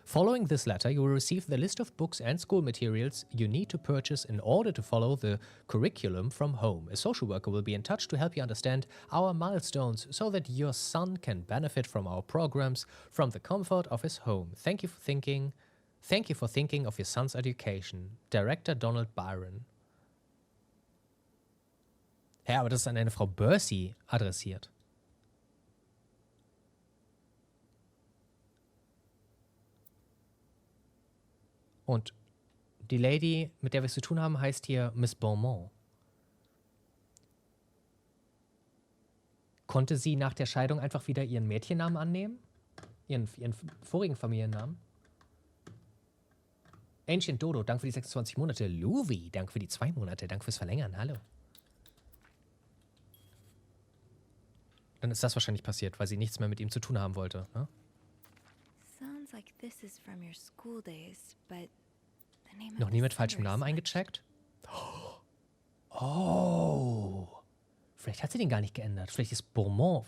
Speaker 1: Following this letter, you will receive the list of books and school materials you need to purchase in order to follow the curriculum from home. A social worker will be in touch to help you understand our milestones so that your son can benefit from our programs from the comfort of his home. Thank you for thinking of your son's education. Director Donald Byron. Ja, aber das ist an eine Frau Bursey adressiert. Und die Lady, mit der wir es zu tun haben, heißt hier Miss Beaumont. Konnte sie nach der Scheidung einfach wieder ihren Mädchennamen annehmen? Ihren vorigen Familiennamen? Ancient Dodo, danke für die 26 Monate. Louis, danke für die 2 Monate. Danke fürs Verlängern. Hallo. Dann ist das wahrscheinlich passiert, weil sie nichts mehr mit ihm zu tun haben wollte. Ne?
Speaker 2: Sounds like this is from your school days, but the name
Speaker 1: Noch
Speaker 2: of
Speaker 1: nie
Speaker 2: the
Speaker 1: mit falschem
Speaker 2: singer is
Speaker 1: Namen eingecheckt? Oh. Vielleicht hat sie den gar nicht geändert. Vielleicht ist Beaumont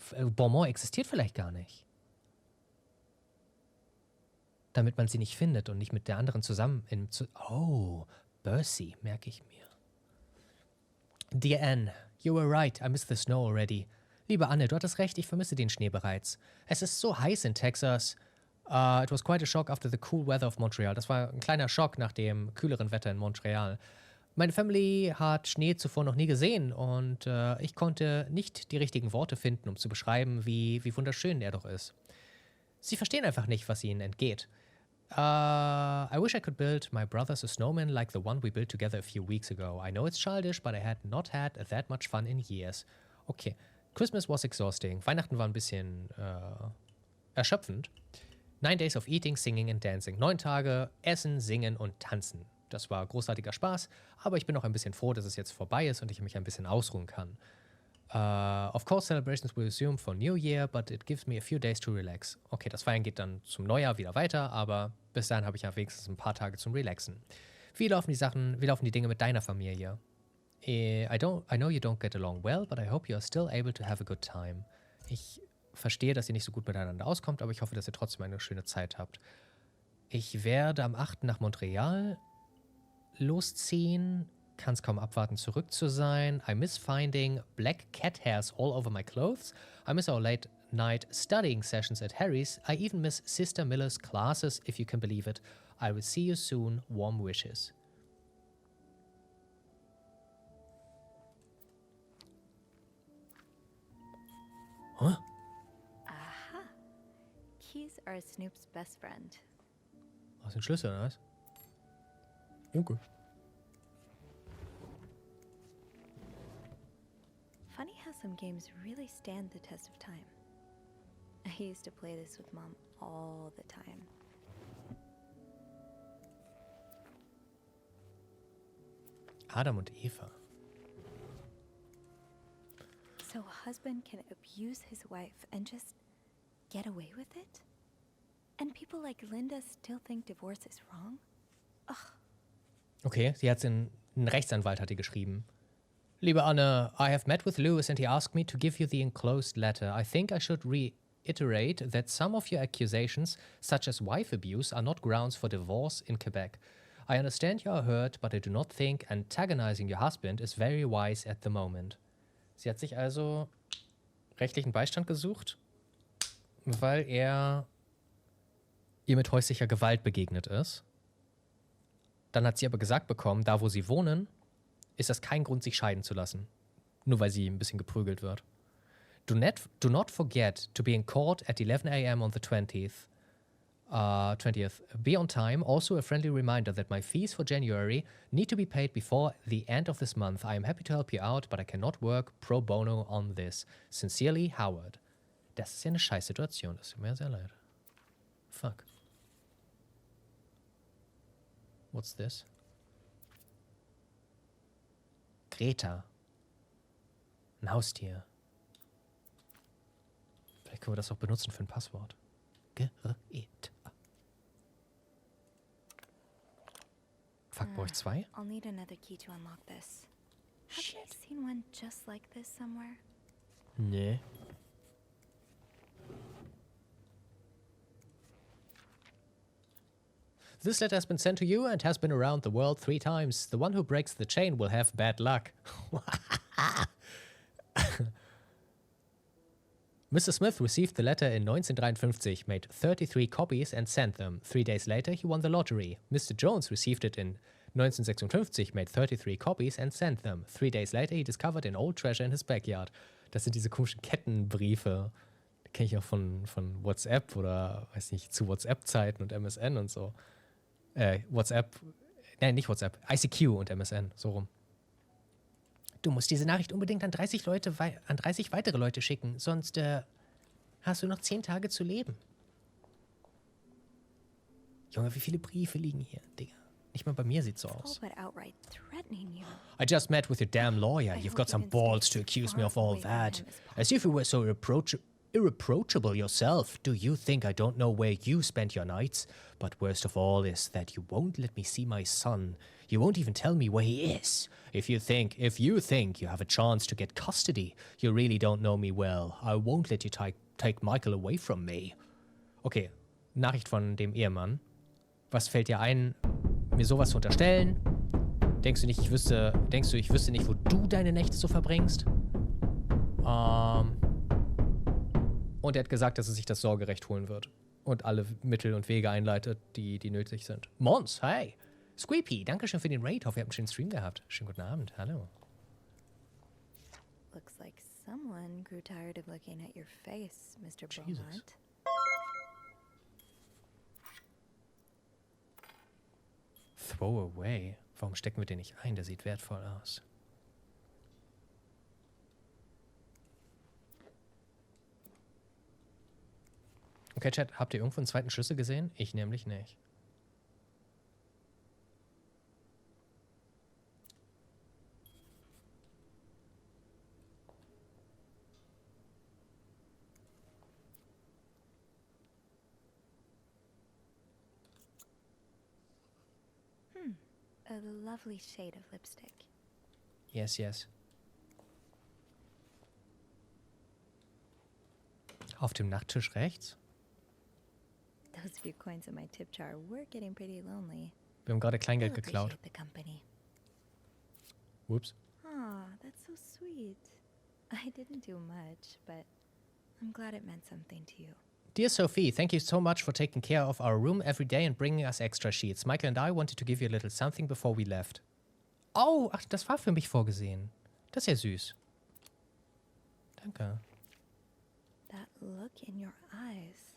Speaker 1: existiert vielleicht gar nicht. Damit man sie nicht findet und nicht mit der anderen zusammen Oh, Bursey, merke ich mir. Dear Anne, you were right, I miss the snow already. Liebe Anne, du hattest recht, ich vermisse den Schnee bereits. Es ist so heiß in Texas. It was quite a shock after the cool weather of Montreal. Das war ein kleiner Schock nach dem kühleren Wetter in Montreal. Meine Family hat Schnee zuvor noch nie gesehen und ich konnte nicht die richtigen Worte finden, um zu beschreiben, wie wunderschön er doch ist. Sie verstehen einfach nicht, was ihnen entgeht. I wish I could build my brothers a snowman like the one we built together a few weeks ago. I know it's childish, but I had not had that much fun in years. Okay. Christmas was exhausting. Weihnachten war ein bisschen erschöpfend. 9 days of eating, singing and dancing. 9 Tage essen, singen und tanzen. Das war großartiger Spaß, aber ich bin auch ein bisschen froh, dass es jetzt vorbei ist und ich mich ein bisschen ausruhen kann. Of course, celebrations will resume for New Year, but it gives me a few days to relax. Okay, das Feiern geht dann zum Neujahr wieder weiter, aber bis dahin habe ich ja wenigstens ein paar Tage zum Relaxen. Wie laufen die Dinge mit deiner Familie? I know you don't get along well, but I hope you are still able to have a good time. Ich verstehe, dass ihr nicht so gut miteinander auskommt, aber ich hoffe, dass ihr trotzdem eine schöne Zeit habt. Ich werde am 8. nach Montreal losziehen. Kann es kaum abwarten, zurück zu sein. I miss finding black cat hairs all over my clothes. I miss our late night studying sessions at Harry's. I even miss Sister Miller's classes, if you can believe it. I will see you soon. Warm wishes. Huh?
Speaker 2: Aha. Keys are Snoop's best friend.
Speaker 1: Was sind Schlüssel, oder was? Okay.
Speaker 2: Funny how some games really stand the test of time. I used to play this with Mom all the time.
Speaker 1: Adam und Eva.
Speaker 2: So a husband can abuse his wife and just get away with it? And people like Linda still think divorce is wrong? Ugh.
Speaker 1: Okay, ein Rechtsanwalt hat die geschrieben. Liebe Anne, I have met with Lewis and he asked me to give you the enclosed letter. I think I should reiterate that some of your accusations, such as wife abuse, are not grounds for divorce in Quebec. I understand you are hurt, but I do not think antagonizing your husband is very wise at the moment. Sie hat sich also rechtlichen Beistand gesucht, weil er ihr mit häuslicher Gewalt begegnet ist. Dann hat sie aber gesagt bekommen, da wo sie wohnen, ist das kein Grund, sich scheiden zu lassen. Nur weil sie ein bisschen geprügelt wird. Do not forget to be in court at 11 a.m. on the 20th. Be on time. Also a friendly reminder that my fees for January need to be paid before the end of this month. I am happy to help you out, but I cannot work pro bono on this. Sincerely, Howard. Das ist ja eine Scheißsituation. Das tut mir sehr leid. Fuck. What's this? Greta. Ein Haustier. Vielleicht können wir das auch benutzen für ein Passwort. Greta. Fuckboy 2?
Speaker 2: I'll need another key to unlock this. Have you seen one just like this somewhere?
Speaker 1: Nee. This letter has been sent to you and has been around the world 3 times. The one who breaks the chain will have bad luck. Mr. Smith received the letter in 1953, made 33 copies and sent them. 3 days later, he won the lottery. Mr. Jones received it in 1956, made 33 copies and sent them. 3 days later, he discovered an old treasure in his backyard. Das sind diese komischen Kettenbriefe. Die kenne ich auch von WhatsApp oder, weiß nicht, zu WhatsApp-Zeiten und MSN und so. Nicht WhatsApp, ICQ und MSN, so rum. Du musst diese Nachricht unbedingt an 30 weitere Leute schicken, sonst hast du noch 10 Tage zu leben. Junge, wie viele Briefe liegen hier, Digga? Nicht mal bei mir sieht's so aus. I just met with your damn lawyer. You've got some balls to accuse me of all that. As if you were so irreproachable yourself. Do you think I don't know where you spend your nights? But worst of all is that you won't let me see my son. You won't even tell me where he is. If you think you have a chance to get custody, you really don't know me well. I won't let you take Michael away from me. Okay, Nachricht von dem Ehemann. Was fällt dir ein, mir sowas zu unterstellen? Denkst du, ich wüsste nicht, wo du deine Nächte so verbringst? Und er hat gesagt, dass er sich das Sorgerecht holen wird. Und alle Mittel und Wege einleitet, die nötig sind. Mons, hi. Squeepy, dankeschön für den Raid. Hoffe, ihr habt einen schönen Stream gehabt. Schönen guten Abend. Hallo.
Speaker 2: Looks like someone grew tired of looking at your face, Mr.
Speaker 1: Jesus.
Speaker 2: Beaumont.
Speaker 1: Throw away. Warum stecken wir den nicht ein? Der sieht wertvoll aus. Okay, Chat, habt ihr irgendwo einen zweiten Schlüssel gesehen? Ich nämlich nicht.
Speaker 2: A lovely shade of lipstick.
Speaker 1: Yes, yes. Auf dem Nachttisch rechts?
Speaker 2: Those few coins in my tip jar were getting pretty lonely.
Speaker 1: Wir haben gerade Kleingeld
Speaker 2: I'll
Speaker 1: geklaut.
Speaker 2: appreciate the company.
Speaker 1: Ups.
Speaker 2: Aw, that's so sweet. I didn't do much, but I'm glad it meant something to you.
Speaker 1: Dear Sophie, thank you so much for taking care of our room every day and bringing us extra sheets. Michael and I wanted to give you a little something before we left. Oh, ach, das war für mich vorgesehen. Das ist ja süß. Danke.
Speaker 2: That look in your eyes.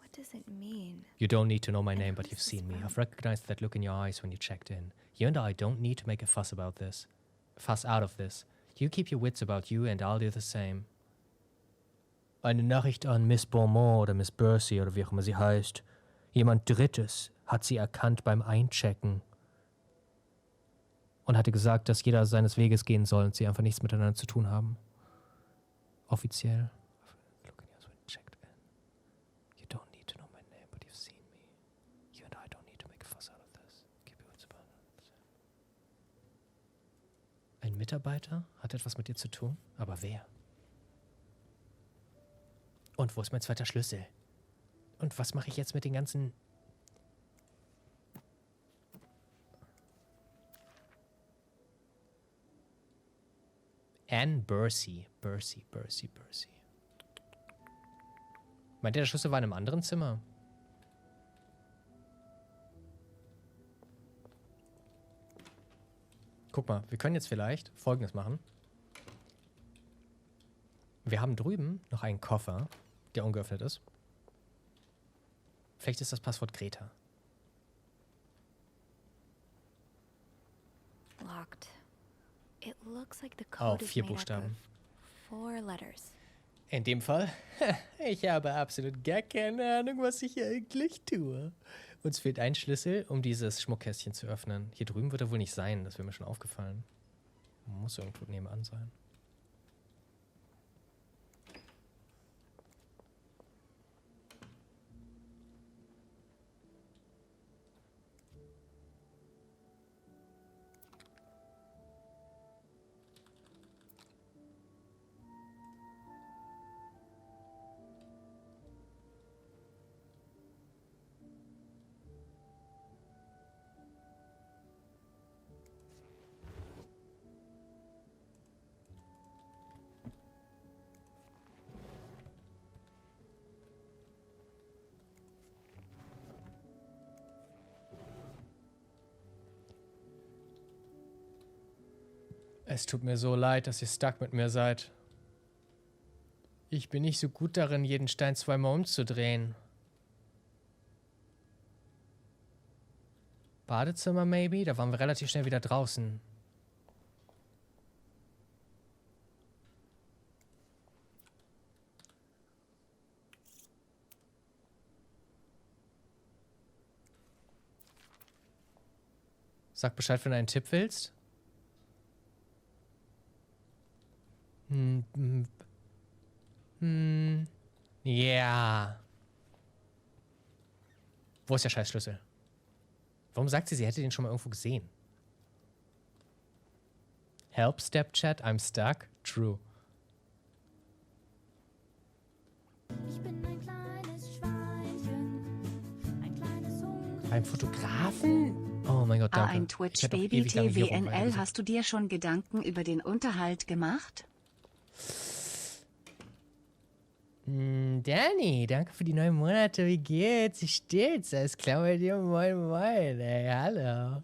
Speaker 2: What does it mean?
Speaker 1: You don't need to know my
Speaker 2: And
Speaker 1: name, but
Speaker 2: who's
Speaker 1: you've
Speaker 2: this
Speaker 1: seen me.
Speaker 2: from?
Speaker 1: I've recognized that look in your eyes when you checked in. You and I don't need to make a fuss about this. Fuss out of this. You keep your wits about you and I'll do the same. Eine Nachricht an Miss Beaumont oder Miss Bercy oder wie auch immer sie heißt. Jemand Drittes hat sie erkannt beim Einchecken. Und hatte gesagt, dass jeder seines Weges gehen soll und sie einfach nichts miteinander zu tun haben. Offiziell. You don't need to know my name, but you've seen me. You and I don't need to make a fuss out of this. Keep your wits about it. Ein Mitarbeiter hat etwas mit dir zu tun? Aber wer? Und wo ist mein zweiter Schlüssel? Und was mache ich jetzt mit den ganzen... Anne Bercy. Bercy. Meint ihr, der Schlüssel war in einem anderen Zimmer? Guck mal, wir können jetzt vielleicht Folgendes machen. Wir haben drüben noch einen Koffer, der ungeöffnet ist. Vielleicht ist das Passwort Greta.
Speaker 2: Locked. It looks like the
Speaker 1: Oh,
Speaker 2: code is
Speaker 1: 4
Speaker 2: made up
Speaker 1: Buchstaben.
Speaker 2: of 4 letters.
Speaker 1: In dem Fall, ich habe absolut gar keine Ahnung, was ich hier eigentlich tue. Uns fehlt ein Schlüssel, um dieses Schmuckkästchen zu öffnen. Hier drüben wird er wohl nicht sein, das wäre mir schon aufgefallen. Muss irgendwo nebenan sein. Es tut mir so leid, dass ihr stuck mit mir seid. Ich bin nicht so gut darin, jeden Stein zweimal umzudrehen. Badezimmer, maybe? Da waren wir relativ schnell wieder draußen. Sag Bescheid, wenn du einen Tipp willst. Ja. Wo ist der Scheißschlüssel? Warum sagt sie hätte den schon mal irgendwo gesehen? Help, Stepchat, I'm stuck. True.
Speaker 7: Ich bin ein kleines Schweinchen, ein kleines Huhn.
Speaker 1: Beim Fotografen? Oh Oh mein Gott, danke.
Speaker 3: Ein
Speaker 1: Ich
Speaker 3: Twitch
Speaker 1: hätte auch
Speaker 3: Baby
Speaker 1: ewig lange hier rumweinen
Speaker 3: TWNL,
Speaker 1: müssen.
Speaker 3: hast du dir schon Gedanken über den Unterhalt gemacht?
Speaker 1: Danny, danke für die 9 Monate. Wie geht's? Wie steht's? Alles klar bei dir? Moin, moin. Ey, hallo.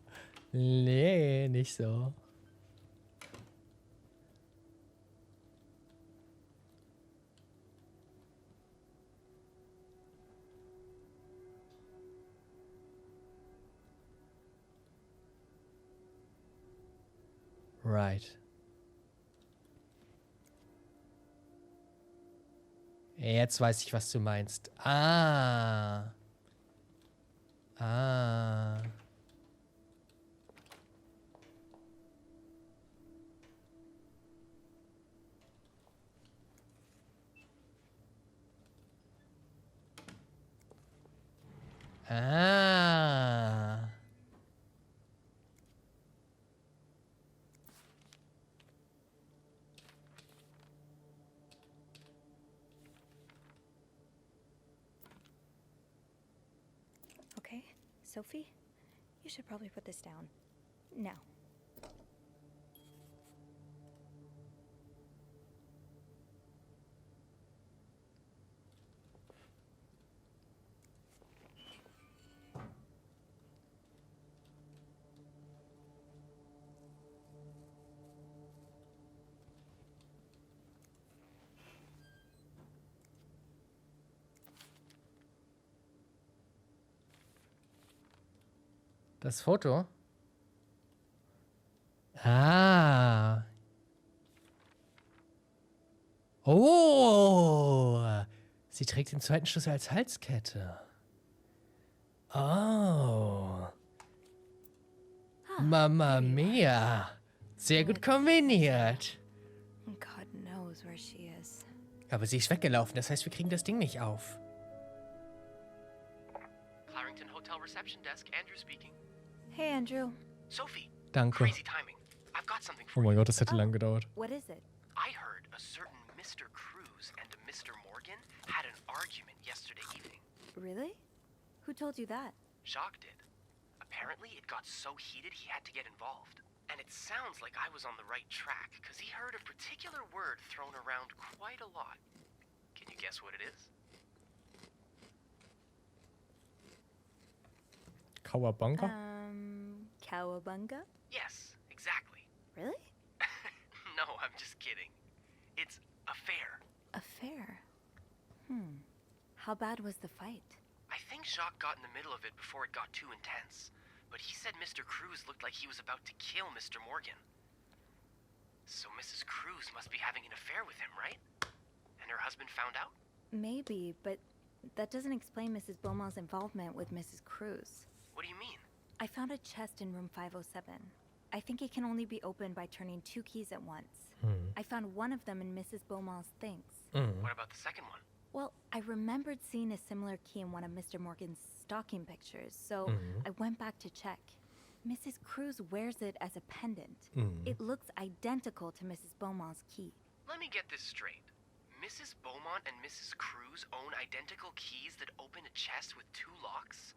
Speaker 1: Nee, nicht so. Right. Jetzt weiß ich, was du meinst. Ah. Ah. Ah.
Speaker 2: Okay, Sophie, you should probably put this down. Now.
Speaker 1: Das Foto? Ah. Oh. Sie trägt den zweiten Schlüssel als Halskette. Oh. Mamma mia. Sehr gut kombiniert.
Speaker 2: God knows where she is.
Speaker 1: Aber sie ist weggelaufen, das heißt, wir kriegen das Ding nicht auf.
Speaker 6: Clarington Hotel Reception Desk, Andrew speaking.
Speaker 2: Hey, Andrew.
Speaker 6: Sophie,
Speaker 1: Danke.
Speaker 6: crazy timing. I've got something
Speaker 1: Oh
Speaker 6: for you.
Speaker 1: mein Gott, das hätte lang gedauert.
Speaker 2: What is it?
Speaker 6: I heard a certain Mr. Cruz and a Mr. Morgan had an argument yesterday evening.
Speaker 2: Really? Who told you that?
Speaker 6: Jacques did. Apparently, it got so heated he had to get involved. And it sounds like I was on the right track, because he heard a particular word thrown around quite a lot. Can you guess what it is?
Speaker 1: Kawabanga?
Speaker 2: Cowabunga?
Speaker 6: Yes, exactly.
Speaker 2: Really?
Speaker 6: No, I'm just kidding. It's affair.
Speaker 2: Affair. How bad was the fight?
Speaker 6: I think Jacques got in the middle of it before it got too intense. But he said Mr. Cruz looked like he was about to kill Mr. Morgan. So Mrs. Cruz must be having an affair with him, right? And her husband found out?
Speaker 2: Maybe, but that doesn't explain Mrs. Beaumont's involvement with Mrs. Cruz.
Speaker 6: What do you mean?
Speaker 2: I found a chest in room 507. I think it can only be opened by turning 2 keys at once. I found one of them in Mrs. Beaumont's things.
Speaker 6: What about the second one?
Speaker 2: Well, I remembered seeing a similar key in one of Mr. Morgan's stocking pictures, so I went back to check. Mrs. Cruz wears it as a pendant. It looks identical to Mrs. Beaumont's key.
Speaker 6: Let me get this straight. Mrs. Beaumont and Mrs. Cruz own identical keys that open a chest with 2 locks?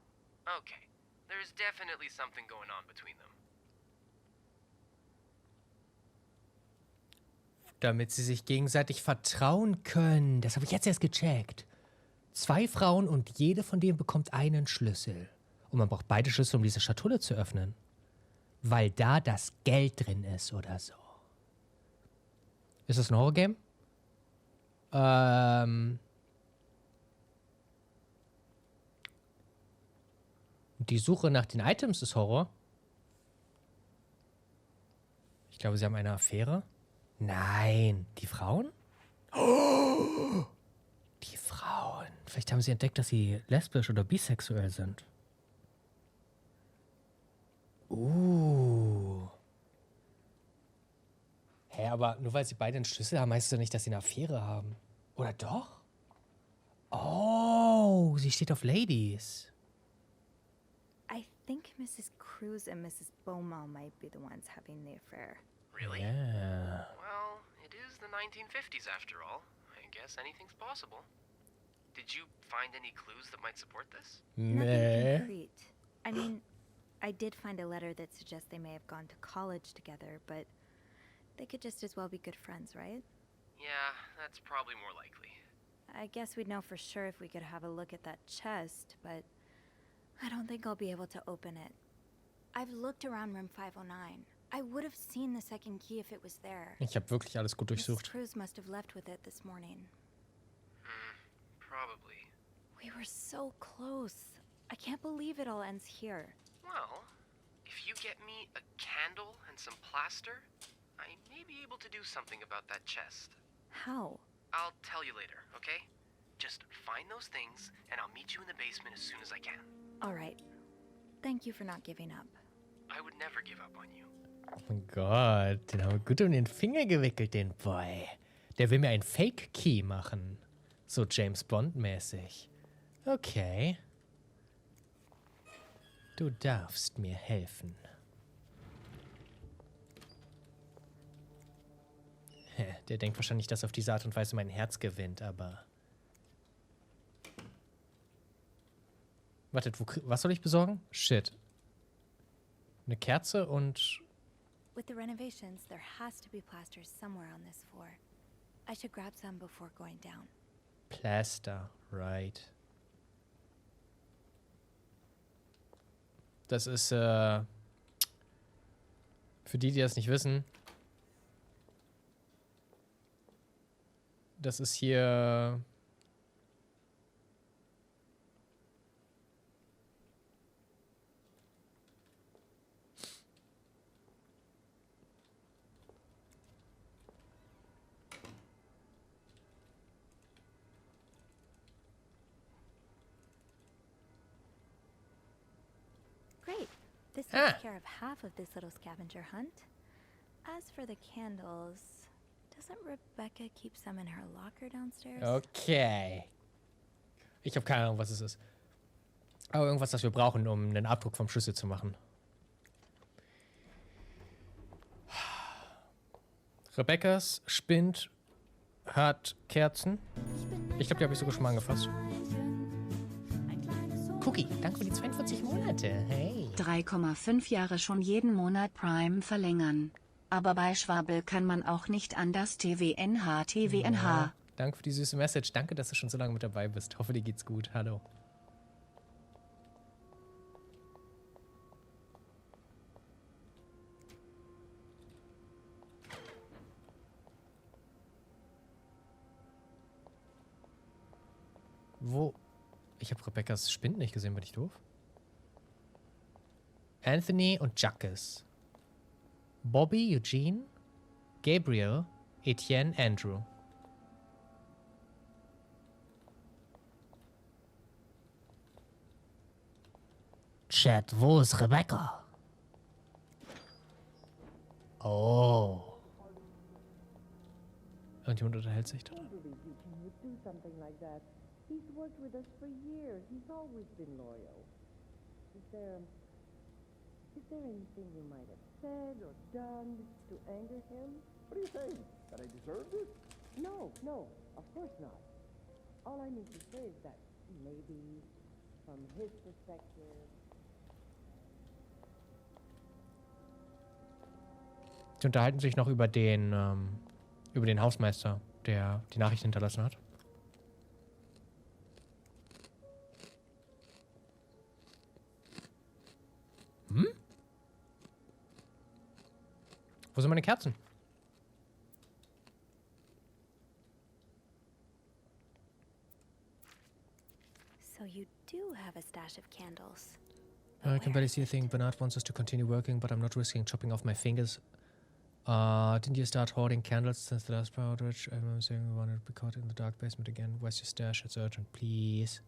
Speaker 6: Okay, there's definitely something going on between them.
Speaker 1: Damit sie sich gegenseitig vertrauen können. Das habe ich jetzt erst gecheckt. 2 Frauen und jede von denen bekommt einen Schlüssel. Und man braucht beide Schlüssel, um diese Schatulle zu öffnen. Weil da das Geld drin ist oder so. Ist das ein Horrorgame? Die Suche nach den Items ist Horror. Ich glaube, sie haben eine Affäre. Nein, die Frauen? Oh, die Frauen. Vielleicht haben sie entdeckt, dass sie lesbisch oder bisexuell sind. Hä, aber nur weil sie beide einen Schlüssel haben, heißt es doch nicht, dass sie eine Affäre haben. Oder doch? Oh, sie steht auf Ladies.
Speaker 2: I think Mrs. Cruz and Mrs. Beaumont might be the ones having the affair.
Speaker 6: Really?
Speaker 1: Yeah.
Speaker 6: Well, it is the 1950s after all. I guess anything's possible. Did you find any clues that might support this?
Speaker 2: Nothing
Speaker 1: Nee.
Speaker 2: concrete. I mean, I did find a letter that suggests they may have gone to college together, but they could just as well be good friends, right?
Speaker 6: Yeah, that's probably more likely.
Speaker 2: I guess we'd know for sure if we could have a look at that chest, but I don't think I'll be able to open it. I've looked around room 509. I would have seen the second key if it was there.
Speaker 1: Ich habe wirklich alles gut
Speaker 2: Mrs.
Speaker 1: durchsucht.
Speaker 2: Cruz must have left with it this morning.
Speaker 6: Probably.
Speaker 2: We were so close. I can't believe it all ends here.
Speaker 6: Well, if you get me a candle and some plaster, I may be able to do something about that chest.
Speaker 2: How?
Speaker 6: I'll tell you later, okay? Just find those things, and I'll meet you in the basement as soon as I can.
Speaker 2: All right. Thank you for not giving up.
Speaker 6: I would never give up on you.
Speaker 1: Oh mein Gott, den haben wir gut um den Finger gewickelt, den Boy. Der will mir einen Fake-Key machen. So James Bond-mäßig. Okay. Du darfst mir helfen. Der denkt wahrscheinlich, dass er auf diese Art und Weise mein Herz gewinnt, aber... Wartet, was soll ich besorgen? Shit. Eine Kerze und...
Speaker 2: With the renovations, there has to be plasters somewhere on this floor. I should grab some before going down.
Speaker 1: Plaster, right. Das ist, für die das nicht wissen, das ist hier...
Speaker 2: Great. This takes care of half of this little scavenger hunt. As for the candles, doesn't Rebecca keep some in her locker downstairs?
Speaker 1: Okay. Ich habe keine Ahnung, was es ist. Aber irgendwas, das wir brauchen, um einen Abdruck vom Schlüssel zu machen. Rebecca's Spind hat Kerzen. Ich glaube, die habe ich sogar schon mal angefasst. Cookie, danke für die 42 Monate. Hey.
Speaker 3: 3,5 Jahre schon jeden Monat Prime verlängern. Aber bei Schwabel kann man auch nicht anders. TWNH.
Speaker 1: Ja, danke für die süße Message. Danke, dass du schon so lange mit dabei bist. Hoffe, dir geht's gut. Hallo. Wo? Ich habe Rebecca's Spind nicht gesehen, bin ich doof? Anthony und Jacques. Bobby, Eugene, Gabriel, Etienne, Andrew. Chat, wo ist Rebecca? Oh. Irgendjemand unterhält sich da.
Speaker 8: He's worked with us for years. He's always been loyal. Is there anything you might have said or done to anger him?
Speaker 4: What are you saying? That I deserved it?
Speaker 8: No, of course not. All I need to say is that maybe, from his perspective...
Speaker 1: Sie unterhalten sich noch über den Hausmeister, der die Nachricht hinterlassen hat. Hm? Wo sind meine Kerzen?
Speaker 2: So you do have a stash of candles.
Speaker 1: I can barely see a thing. Bernard wants us to continue working, but I'm not risking chopping off my fingers. Didn't you start hoarding candles since the last power outage? I'm saying we wanted to be caught in the dark basement again. Where's your stash? It's urgent, please.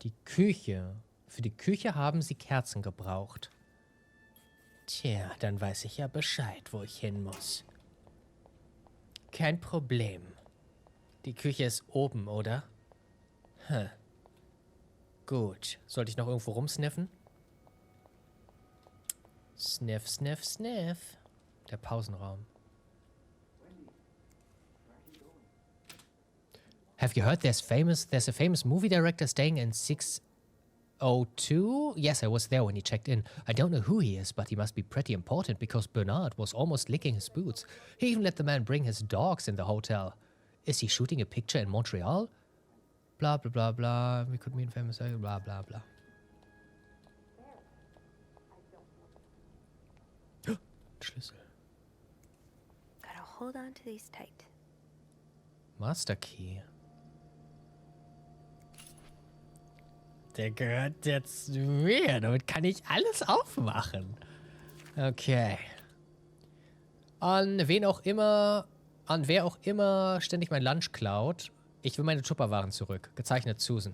Speaker 1: Die Küche. Für die Küche haben sie Kerzen gebraucht. Tja, dann weiß ich ja Bescheid, wo ich hin muss. Kein Problem. Die Küche ist oben, oder? Gut. Sollte ich noch irgendwo rumsniffen? Sniff, sniff, sniff. Der Pausenraum. Have you heard there's a famous movie director staying in 602? Yes, I was there when he checked in. I don't know who he is, but he must be pretty important because Bernard was almost licking his boots. He even let the man bring his dogs in the hotel. Is he shooting a picture in Montreal? Blah, blah, blah, blah. We could meet famous, blah, blah, blah. Schlüssel.
Speaker 2: Gotta hold on to these tight.
Speaker 1: Master Key. Der gehört jetzt mir. Damit kann ich alles aufmachen. Okay. An wer auch immer ständig mein Lunch klaut. Ich will meine Tupperwaren zurück. Gezeichnet Susan.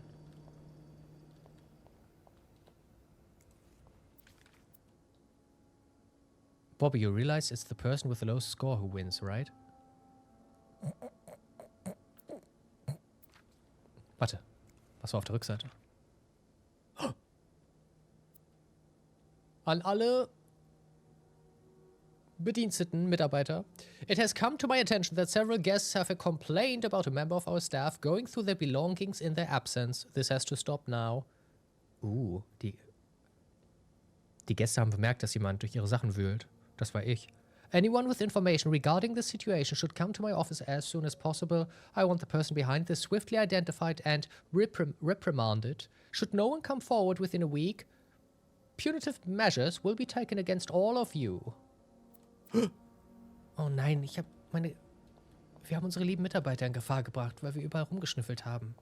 Speaker 1: Bobby, you realize it's the person with the lowest score who wins, right? Warte. Was war auf der Rückseite? An alle Bediensteten, Mitarbeiter. It has come to my attention that several guests have complained about a member of our staff going through their belongings in their absence. This has to stop now. Die Gäste haben bemerkt, dass jemand durch ihre Sachen wühlt. Das war ich. Anyone with information regarding the situation should come to my office as soon as possible. I want the person behind this swiftly identified and reprimanded. Should no one come forward within a week, punitive measures will be taken against all of you. Oh nein, wir haben unsere lieben Mitarbeiter in Gefahr gebracht, weil wir überall rumgeschnüffelt haben.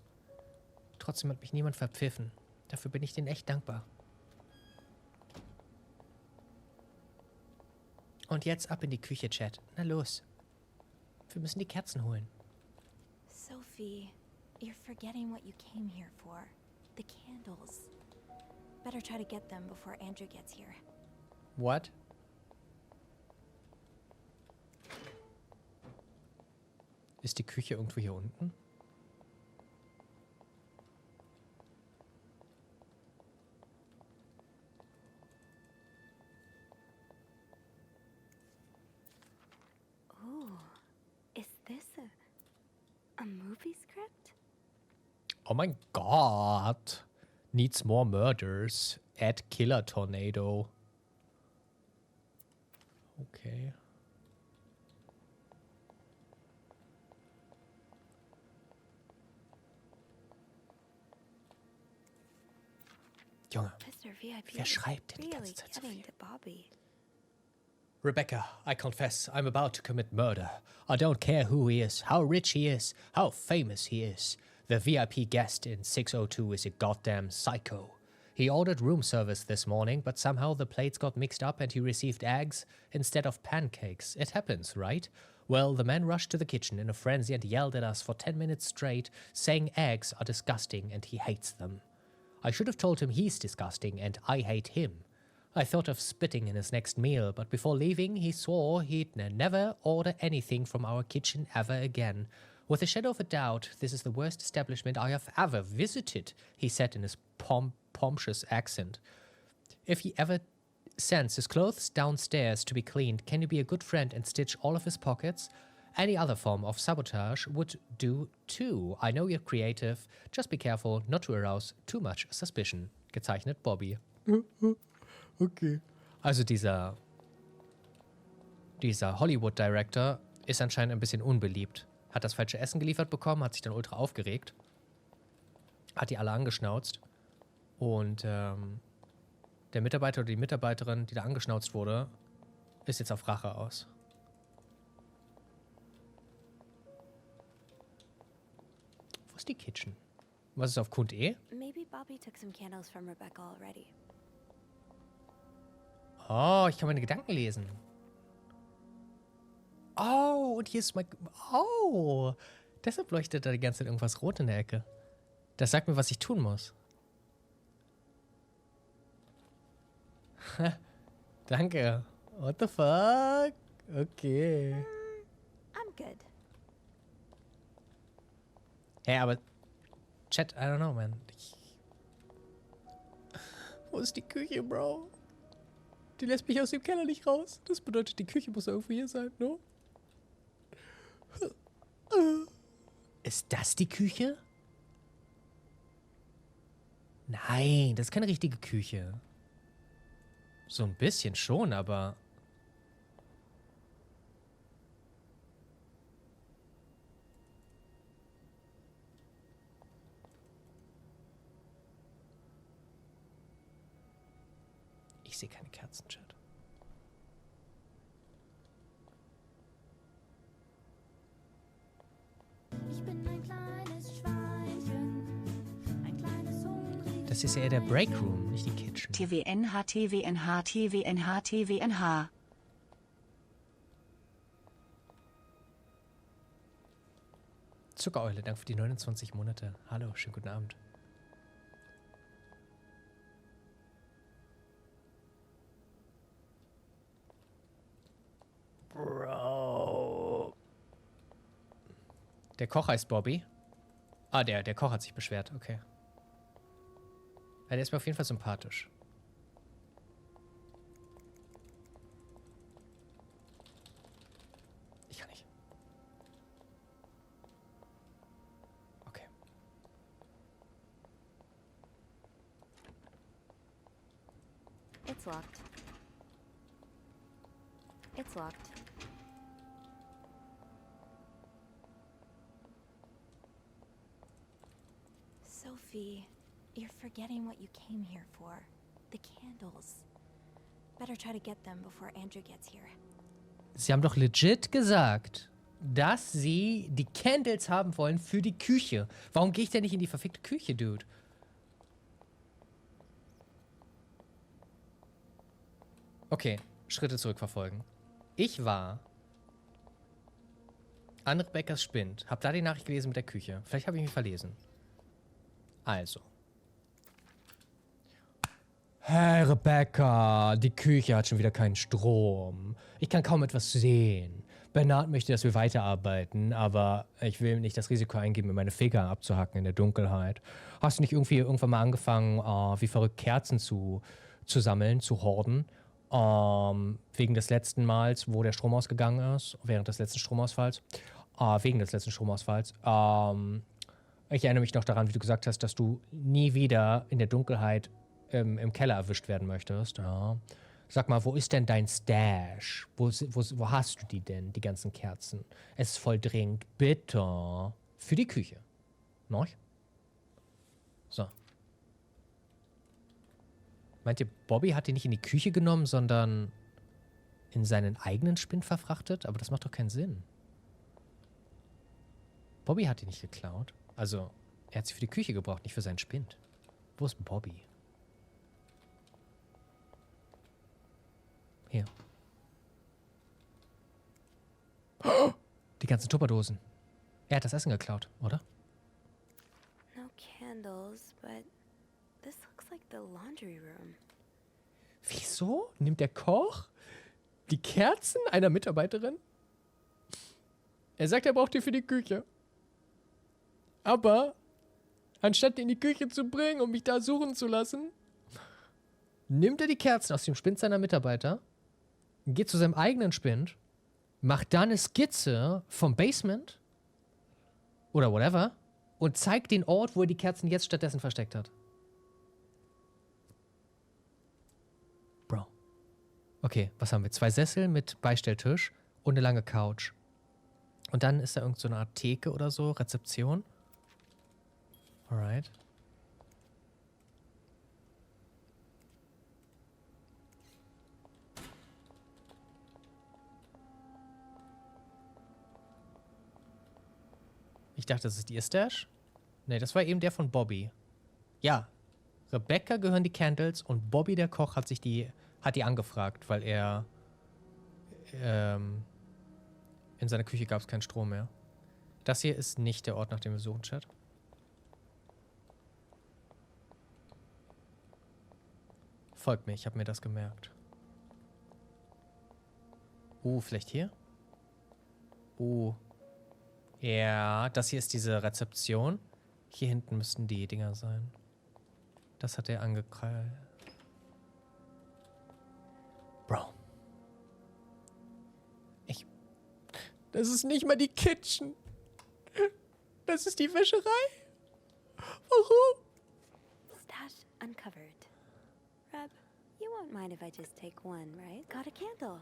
Speaker 1: Trotzdem hat mich niemand verpfiffen. Dafür bin ich denen echt dankbar. Und jetzt ab in die Küche, Chat. Na los. Wir müssen die Kerzen holen.
Speaker 2: Sophie, you're forgetting what you came here for. The candles. Better try to get them before Andrew gets here.
Speaker 1: What? Ist die Küche irgendwo hier unten?
Speaker 2: Is this a movie script?
Speaker 1: Oh mein Gott. Needs more murders. Add killer tornado. Okay. Junge, wer schreibt denn die ganze Zeit so viel? Rebecca, I confess, I'm about to commit murder. I don't care who he is, how rich he is, how famous he is. The VIP guest in 602 is a goddamn psycho. He ordered room service this morning, but somehow the plates got mixed up and he received eggs instead of pancakes. It happens, right? Well, the man rushed to the kitchen in a frenzy and yelled at us for 10 minutes straight, saying eggs are disgusting and he hates them. I should have told him he's disgusting and I hate him. I thought of spitting in his next meal, but before leaving, he swore he'd never order anything from our kitchen ever again. With a shadow of a doubt, this is the worst establishment I have ever visited, he said in his pompous accent. If he ever sends his clothes downstairs to be cleaned, can you be a good friend and stitch all of his pockets? Any other form of sabotage would do too. I know you're creative. Just be careful not to arouse too much suspicion. Gezeichnet Bobby. Okay. Also dieser Hollywood-Director ist anscheinend ein bisschen unbeliebt. Hat das falsche Essen geliefert bekommen, hat sich dann ultra aufgeregt. Hat die alle angeschnauzt. Und der Mitarbeiter oder die Mitarbeiterin, die da angeschnauzt wurde, ist jetzt auf Rache aus. Wo ist die Kitchen? Was ist auf Kund E?
Speaker 2: Maybe Bobby took some candles from Rebecca already.
Speaker 1: Oh, ich kann meine Gedanken lesen. Oh, und hier ist mein... Oh, deshalb leuchtet da die ganze Zeit irgendwas rot in der Ecke. Das sagt mir, was ich tun muss. Danke. What the fuck? Okay.
Speaker 2: I'm good.
Speaker 1: Hey, aber... Chat, I don't know, man. Wo ist die Küche, Bro? Die lässt mich aus dem Keller nicht raus. Das bedeutet, die Küche muss irgendwo hier sein, no? Ist das die Küche? Nein, das ist keine richtige Küche. So ein bisschen schon, aber... Ich sehe keine Kerzen, Chat.
Speaker 7: Ich bin ein kleines Schweinchen, ein kleines hungriges.
Speaker 1: Das ist ja eher der Breakroom, nicht die Kitchen.
Speaker 3: TWNH, TWNH, TWNH, TWNH.
Speaker 1: Zuckereule, danke für die 29 Monate. Hallo, schönen guten Abend. Bro. Der Koch heißt Bobby. Ah, der Koch hat sich beschwert, okay. Ja, der ist mir auf jeden Fall sympathisch. Ich kann nicht. Okay.
Speaker 2: It's locked. It's locked. Sophie, you're forgetting what you came here for. The candles. Better try to get them before Andrew gets here.
Speaker 1: Sie haben doch legit gesagt, dass sie die Candles haben wollen für die Küche. Warum gehe ich denn nicht in die verfickte Küche, Dude? Okay, Schritte zurückverfolgen. Ich war an Rebecca's Spind, hab da die Nachricht gelesen mit der Küche. Vielleicht habe ich mich verlesen. Also. Hey Rebecca, die Küche hat schon wieder keinen Strom. Ich kann kaum etwas sehen. Bernard möchte, dass wir weiterarbeiten, aber ich will nicht das Risiko eingehen, mir meine Finger abzuhacken in der Dunkelheit. Hast du nicht irgendwann mal angefangen, wie verrückt Kerzen zu sammeln, zu horden? Wegen des letzten Mals, wo der Strom ausgegangen ist, während des letzten Stromausfalls. Wegen des letzten Stromausfalls. Ich erinnere mich noch daran, wie du gesagt hast, dass du nie wieder in der Dunkelheit im Keller erwischt werden möchtest. Ja. Sag mal, wo ist denn dein Stash? Wo hast du die denn, die ganzen Kerzen? Es ist voll dringend. Bitte. Für die Küche. Noch? So. Meint ihr, Bobby hat die nicht in die Küche genommen, sondern in seinen eigenen Spind verfrachtet? Aber das macht doch keinen Sinn. Bobby hat die nicht geklaut. Also, er hat sie für die Küche gebraucht, nicht für seinen Spind. Wo ist Bobby? Hier. Oh, die ganzen Tupperdosen. Er hat das Essen geklaut, oder?
Speaker 2: No candles, but this looks like the laundry room.
Speaker 1: Wieso nimmt der Koch die Kerzen einer Mitarbeiterin? Er sagt, er braucht die für die Küche. Aber anstatt die in die Küche zu bringen und mich da suchen zu lassen, nimmt er die Kerzen aus dem Spind seiner Mitarbeiter, geht zu seinem eigenen Spind, macht da eine Skizze vom Basement oder whatever und zeigt den Ort, wo er die Kerzen jetzt stattdessen versteckt hat. Bro. Okay, was haben wir? 2 Sessel mit Beistelltisch und eine lange Couch. Und dann ist da irgend so eine Art Theke oder so, Rezeption. Alright. Ich dachte, das ist ihr Stash. Nee, das war eben der von Bobby. Ja. Rebecca gehören die Candles und Bobby, der Koch, hat die angefragt, weil er in seiner Küche gab es keinen Strom mehr. Das hier ist nicht der Ort, nach dem wir suchen, Chat. Folgt mir, ich habe mir das gemerkt. Vielleicht hier? Ja, das hier ist diese Rezeption. Hier hinten müssten die Dinger sein. Das hat er angekrallt. Bro. Das ist nicht mal die Kitchen. Das ist die Wäscherei. Warum?
Speaker 2: Stash uncovered. Reb, you won't mind if I just take one, right? Got a candle.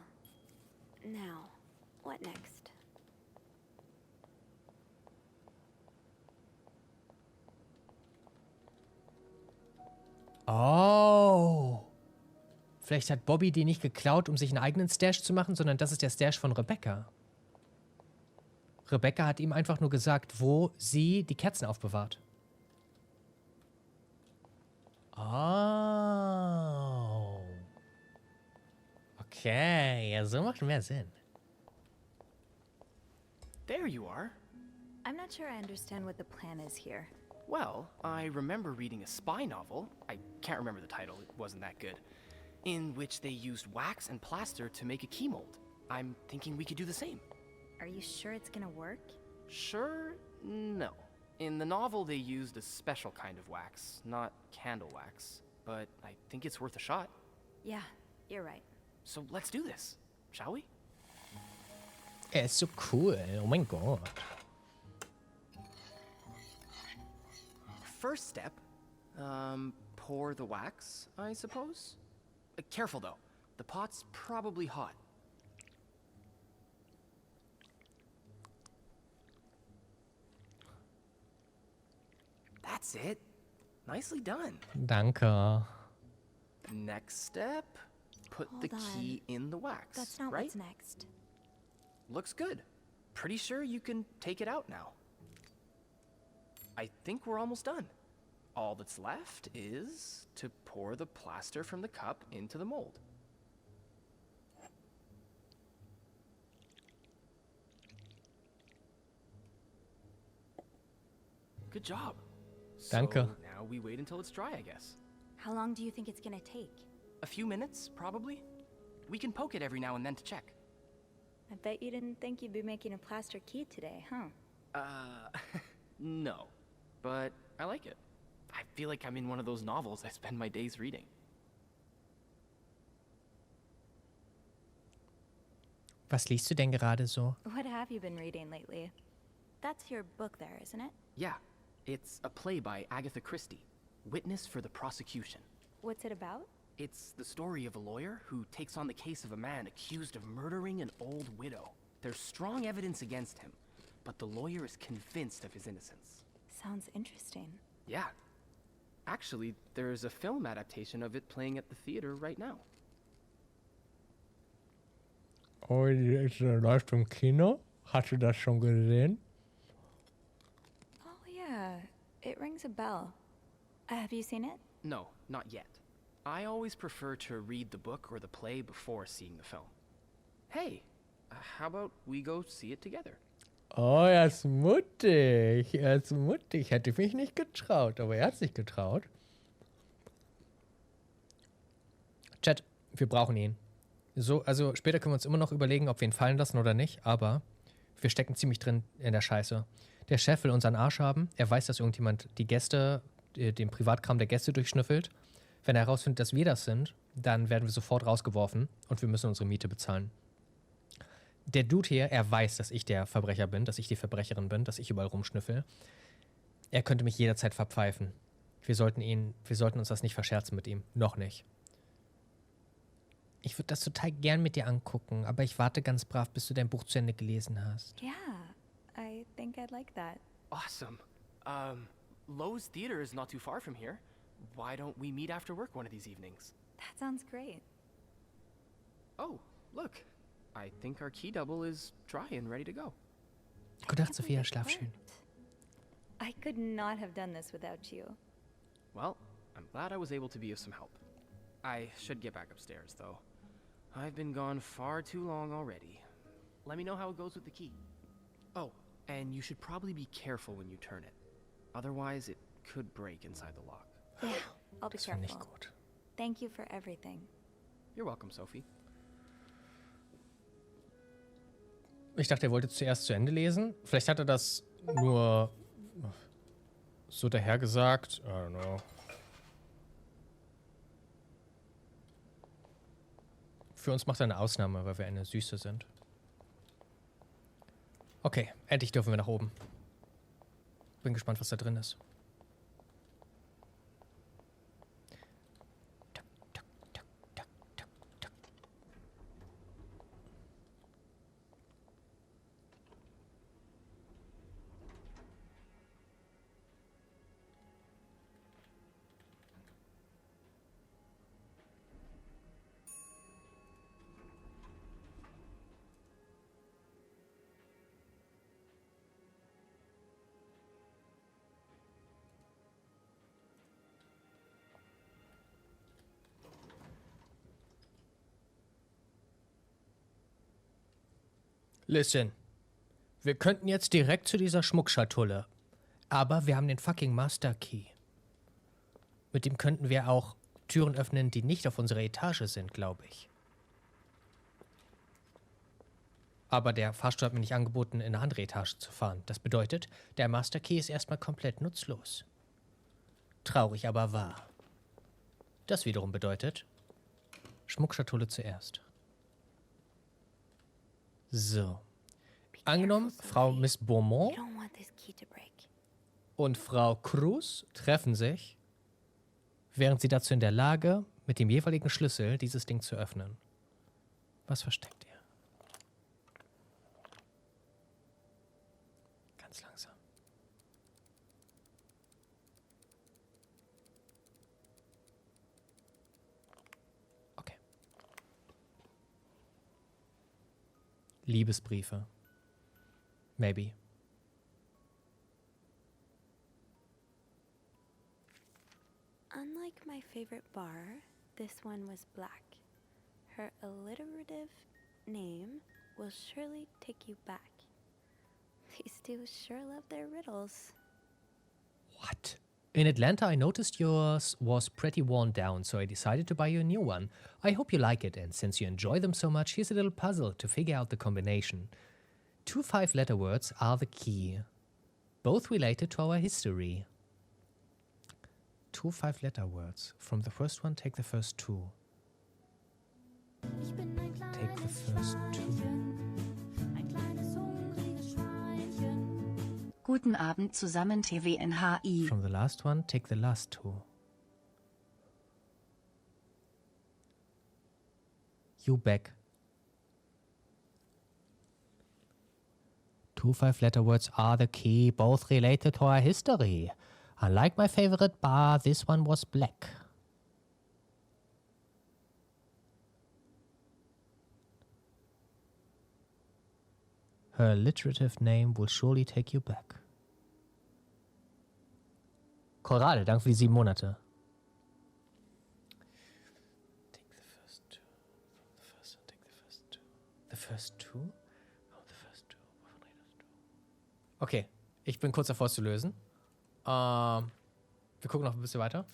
Speaker 2: Now, what next?
Speaker 1: Oh. Vielleicht hat Bobby die nicht geklaut, um sich einen eigenen Stash zu machen, sondern das ist der Stash von Rebecca. Rebecca hat ihm einfach nur gesagt, wo sie die Kerzen aufbewahrt. Oh. Okay, ja, so macht mehr Sinn.
Speaker 5: There you are.
Speaker 2: I'm not sure I understand what the plan is here.
Speaker 5: Well, I remember reading a spy novel, I can't remember the title, it wasn't that good, in which they used wax and plaster to make a key mold. I'm thinking we could do the same.
Speaker 2: Are you sure it's gonna work?
Speaker 5: Sure? No. In the novel, they used a special kind of wax, not candle wax. But I think it's worth a shot.
Speaker 2: Yeah, you're right.
Speaker 5: So let's do this, shall we?
Speaker 1: Er ist so cool, oh mein Gott.
Speaker 5: First step, pour the wax, I suppose? Careful though, the pot's probably hot. That's it. Nicely done.
Speaker 1: Danke.
Speaker 5: Next step, put the
Speaker 2: Hold
Speaker 5: key in the wax,
Speaker 2: That's not
Speaker 5: right?
Speaker 2: what's next.
Speaker 5: Looks good. Pretty sure you can take it out now. I think we're almost done. All that's left is to pour the plaster from the cup into the mold. Good job.
Speaker 1: Danke.
Speaker 5: So now we wait until it's dry, I guess.
Speaker 2: How long do you think it's gonna take?
Speaker 5: A few minutes, probably. We can poke it every now and then to check.
Speaker 2: I bet you didn't think you'd be making a plaster key today, huh?
Speaker 5: No. But I like it. I feel like I'm in one of those novels I spend my days reading.
Speaker 1: Was liest du denn gerade so?
Speaker 2: What have you been reading lately? That's your book there, isn't it?
Speaker 5: Yeah, it's a play by Agatha Christie, Witness for the Prosecution.
Speaker 2: What's it about?
Speaker 5: It's the story of a lawyer who takes on the case of a man accused of murdering an old widow. There's strong evidence against him, but the lawyer is convinced of his innocence.
Speaker 2: Sounds interesting.
Speaker 5: Yeah. Actually, there's a film adaptation of it playing at the theater right now.
Speaker 1: Oh, es läuft im Kino. Hast du das schon gesehen?
Speaker 2: Oh yeah, it rings a bell. Have you seen it?
Speaker 5: No, not yet. I always prefer to read the book or the play before seeing the film. Hey, how about we go see it together?
Speaker 1: Oh, er ist mutig. Er ist mutig. Hätte ich mich nicht getraut, aber er hat sich getraut. Chat, wir brauchen ihn. So, also später können wir uns immer noch überlegen, ob wir ihn fallen lassen oder nicht, aber wir stecken ziemlich drin in der Scheiße. Der Chef will unseren Arsch haben. Er weiß, dass irgendjemand die Gäste, den Privatkram der Gäste durchschnüffelt. Wenn er herausfindet, dass wir das sind, dann werden wir sofort rausgeworfen und wir müssen unsere Miete bezahlen. Der Dude hier, er weiß, dass ich der Verbrecher bin, dass ich die Verbrecherin bin, dass ich überall rumschnüffel. Er könnte mich jederzeit verpfeifen. Wir sollten uns das nicht verscherzen mit ihm. Noch nicht. Ich würde das total gern mit dir angucken, aber ich warte ganz brav, bis du dein Buch zu Ende gelesen hast.
Speaker 2: Yeah, I think I'd like that.
Speaker 5: Awesome. Lowe's Theater is not too far from here. Why don't we meet after work one of these evenings?
Speaker 2: That sounds great.
Speaker 5: Oh, look. I think our key double is dry and ready to go.
Speaker 1: Gute Nacht, Sophia. Schlaf schön.
Speaker 2: I could not have done this without you.
Speaker 5: Well, I'm glad I was able to be of some help. I should get back upstairs, though. I've been gone far too long already. Let me know how it goes with the key. Oh, and you should probably be careful when you turn it. Otherwise, it could break inside the lock.
Speaker 2: Yeah, I'll be
Speaker 1: Das war nicht
Speaker 2: careful.
Speaker 1: gut.
Speaker 2: Thank you for everything.
Speaker 5: You're welcome, Sophie.
Speaker 1: Ich dachte, er wollte zuerst zu Ende lesen. Vielleicht hat er das nur so dahergesagt. I don't know. Für uns macht er eine Ausnahme, weil wir eine Süße sind. Okay, endlich dürfen wir nach oben. Bin gespannt, was da drin ist. Listen. Wir könnten jetzt direkt zu dieser Schmuckschatulle. Aber wir haben den fucking Master Key. Mit dem könnten wir auch Türen öffnen, die nicht auf unserer Etage sind, glaube ich. Aber der Fahrstuhl hat mir nicht angeboten, in eine andere Etage zu fahren. Das bedeutet, der Master Key ist erstmal komplett nutzlos. Traurig, aber wahr. Das wiederum bedeutet, Schmuckschatulle zuerst. So. Angenommen, Frau Miss Beaumont und Frau Cruz treffen sich, wären sie dazu in der Lage, mit dem jeweiligen Schlüssel dieses Ding zu öffnen. Was versteckt ihr? Ganz langsam. Okay. Liebesbriefe. Maybe.
Speaker 2: Unlike my favorite bar, this one was black. Her alliterative name will surely take you back. These two sure love their riddles.
Speaker 1: What? In Atlanta, I noticed yours was pretty worn down, so I decided to buy you a new one. I hope you like it, and since you enjoy them so much, here's a little puzzle to figure out the combination. 2 5-letter words are the key, both related to our history. 2 5-letter words. From the first one, take the first 2. Take the first 2.
Speaker 3: Guten Abend zusammen TWNHI.
Speaker 1: From the last one, take the last 2. You back. 2 5-letter words are the key, both related to our history. Unlike my favorite bar, this one was black. Her alliterative name will surely take you back. Korade, danke für die 7 Monate. Take the first 2. From the first one, take the first 2. The first 2? Oh, the first 2. Wovon redest du? Okay, ich bin kurz davor es zu lösen. Wir gucken noch ein bisschen weiter.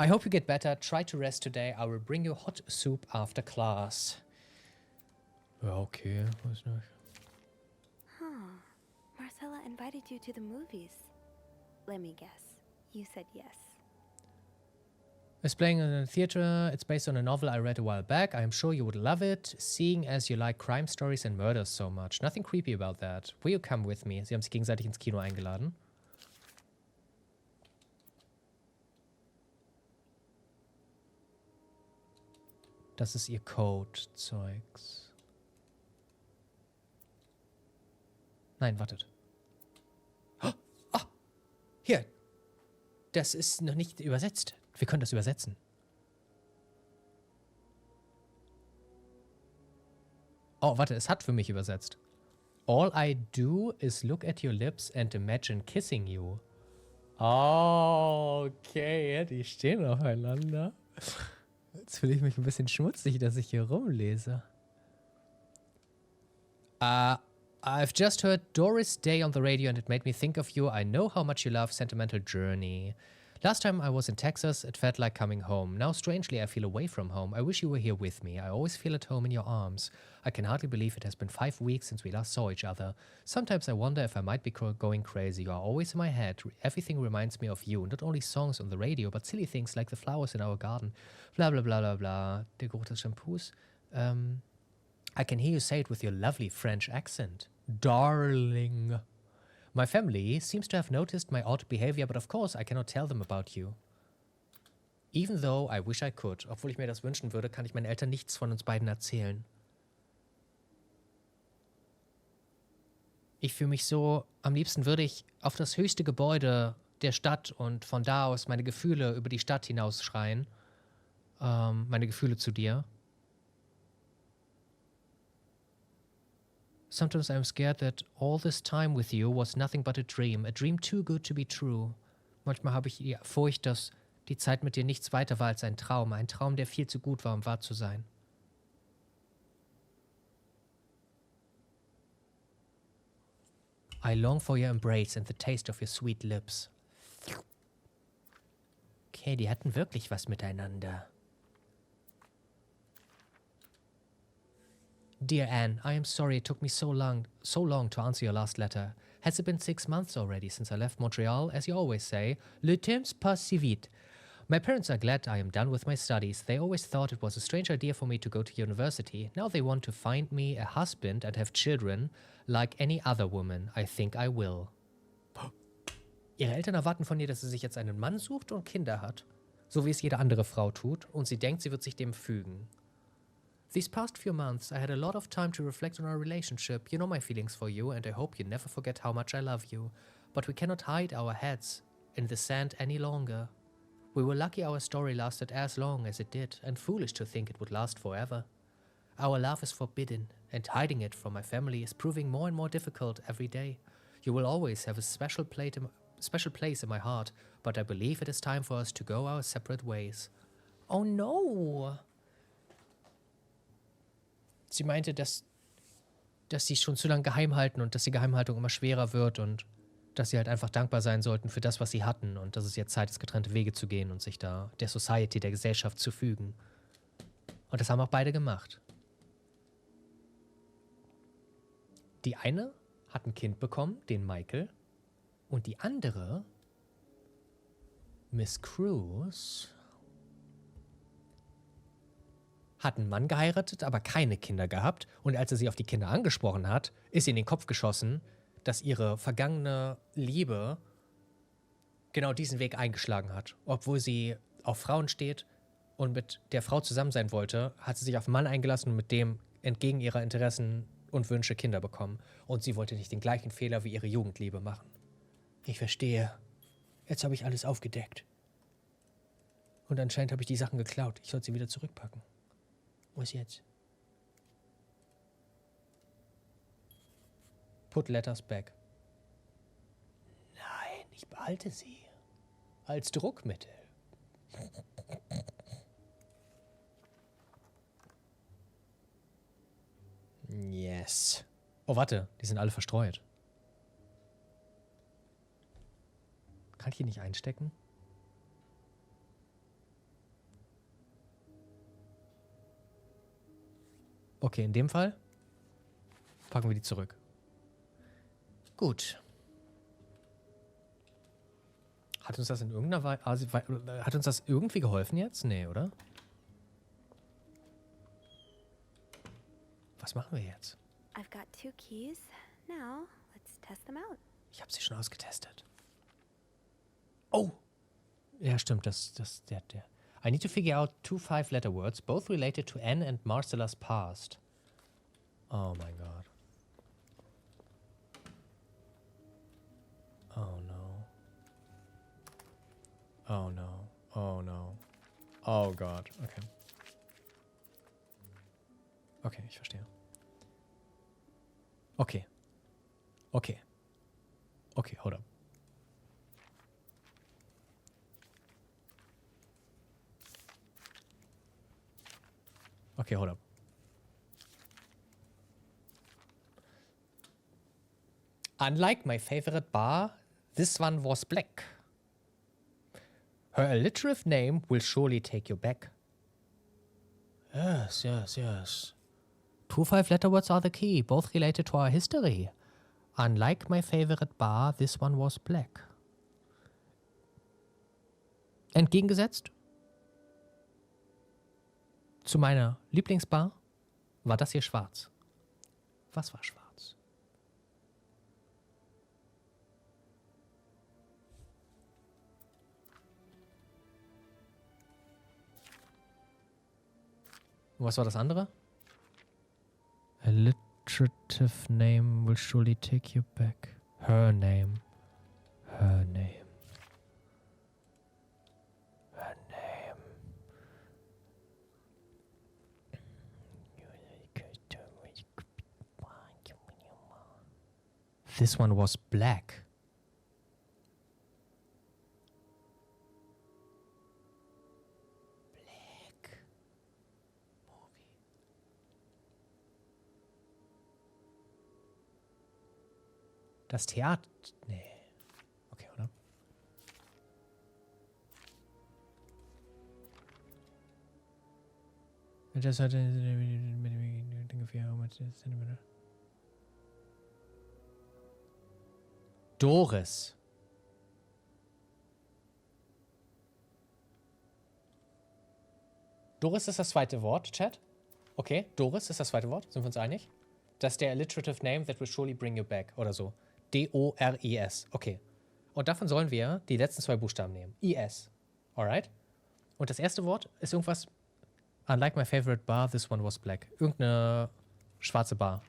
Speaker 1: I hope you get better. Try to rest today. I will bring you hot soup after class. Ja, okay. Weiß nicht.
Speaker 2: Huh. Marcella invited you to the movies. Let me guess. You said yes.
Speaker 1: It's playing in a theater. It's based on a novel I read a while back. I am sure you would love it, seeing as you like crime stories and murders so much. Nothing creepy about that. Will you come with me? Sie haben sich gegenseitig ins Kino eingeladen. Das ist ihr Code-Zeugs. Nein, wartet. Oh, hier. Das ist noch nicht übersetzt. Wir können das übersetzen. Oh, warte, es hat für mich übersetzt. All I do is look at your lips and imagine kissing you. Oh, okay, die stehen aufeinander. Jetzt fühle ich mich ein bisschen schmutzig, dass ich hier rumlese. I've just heard Doris Day on the radio and it made me think of you. I know how much you love Sentimental Journey. Last time I was in Texas, it felt like coming home. Now, strangely, I feel away from home. I wish you were here with me. I always feel at home in your arms. I can hardly believe it has been 5 weeks since we last saw each other. Sometimes I wonder if I might be going crazy. You are always in my head. Everything reminds me of you. Not only songs on the radio, but silly things like the flowers in our garden. Blah, blah, blah, blah, blah. Der Geruch des Shampoos. I can hear you say it with your lovely French accent. Darling. My family seems to have noticed my odd behavior, but of course I cannot tell them about you. Even though I wish I could. Obwohl ich mir das wünschen würde, kann ich meinen Eltern nichts von uns beiden erzählen. Ich fühle mich so, am liebsten würde ich auf das höchste Gebäude der Stadt und von da aus meine Gefühle über die Stadt hinaus schreien. Meine Gefühle zu dir. Sometimes I'm scared that all this time with you was nothing but a dream too good to be true. Manchmal habe ich die Furcht, dass die Zeit mit dir nichts weiter war als ein Traum, der viel zu gut war, um wahr zu sein. I long for your embrace and the taste of your sweet lips. Okay, die hatten wirklich was miteinander. Dear Anne, I am sorry it took me so long to answer your last letter. Has it been 6 months already since I left Montreal? As you always say, le temps passe si vite. My parents are glad I am done with my studies. They always thought it was a strange idea for me to go to university. Now they want to find me a husband and have children. Like any other woman, I think I will. Ihre Eltern erwarten von ihr, dass sie sich jetzt einen Mann sucht und Kinder hat. So wie es jede andere Frau tut. Und sie denkt, sie wird sich dem fügen. These past few months, I had a lot of time to reflect on our relationship. You know my feelings for you, and I hope you never forget how much I love you. But we cannot hide our heads in the sand any longer. We were lucky our story lasted as long as it did, and foolish to think it would last forever. Our love is forbidden, and hiding it from my family is proving more and more difficult every day. You will always have a special place in my heart, but I believe it is time for us to go our separate ways. Oh no! Sie meinte, dass sie schon zu lange geheim halten und dass die Geheimhaltung immer schwerer wird und dass sie halt einfach dankbar sein sollten für das, was sie hatten und dass es jetzt Zeit ist, getrennte Wege zu gehen und sich da der Society, der Gesellschaft zu fügen. Und das haben auch beide gemacht. Die eine hat ein Kind bekommen, den Michael, und die andere, Miss Cruz, hat einen Mann geheiratet, aber keine Kinder gehabt. Und als er sie auf die Kinder angesprochen hat, ist ihr in den Kopf geschossen, dass ihre vergangene Liebe genau diesen Weg eingeschlagen hat. Obwohl sie auf Frauen steht und mit der Frau zusammen sein wollte, hat sie sich auf einen Mann eingelassen und mit dem entgegen ihrer Interessen und Wünsche Kinder bekommen. Und sie wollte nicht den gleichen Fehler wie ihre Jugendliebe machen. Ich verstehe. Jetzt habe ich alles aufgedeckt. Und anscheinend habe ich die Sachen geklaut. Ich sollte sie wieder zurückpacken. Was jetzt? Put letters back. Nein, ich behalte sie. Als Druckmittel. Yes. Oh, warte, die sind alle verstreut. Kann ich die nicht einstecken? Okay, in dem Fall packen wir die zurück. Gut. Hat uns das in irgendeiner Weise, hat uns das irgendwie geholfen jetzt? Nee, oder? Was machen wir jetzt?
Speaker 2: I've got 2 keys. Now, let's test them out.
Speaker 1: Ich habe sie schon ausgetestet. Oh! Ja, stimmt, der. I need to figure out 2 5-letter words, both related to Anne and Marcella's past. Oh mein Gott. Oh no. Oh no. Oh no. Oh Gott. Okay. Okay, ich verstehe. Okay. Okay. Okay, hold up. Okay, hold up. Unlike my favorite bar, this one was black. Her alliterative name will surely take you back. Yes, yes, yes. 2 5-letter words are the key, both related to our history. Unlike my favorite bar, this one was black. Entgegengesetzt zu meiner Lieblingsbar war das hier schwarz. Was war schwarz? Und was war das andere? Alliterative name will surely take you back. Her name. Her name. Her name. This one was black. Black. Movie. Das Theater. Nee. Okay, oder? Das hat Doris. Doris ist das zweite Wort, Chat. Okay, Doris ist das zweite Wort. Sind wir uns einig? Das ist der alliterative name that will surely bring you back. Oder so. D-O-R-I-S. Okay. Und davon sollen wir die letzten zwei Buchstaben nehmen. I-S. Alright? Und das erste Wort ist irgendwas. Unlike my favorite bar, this one was black. Irgendeine schwarze Bar.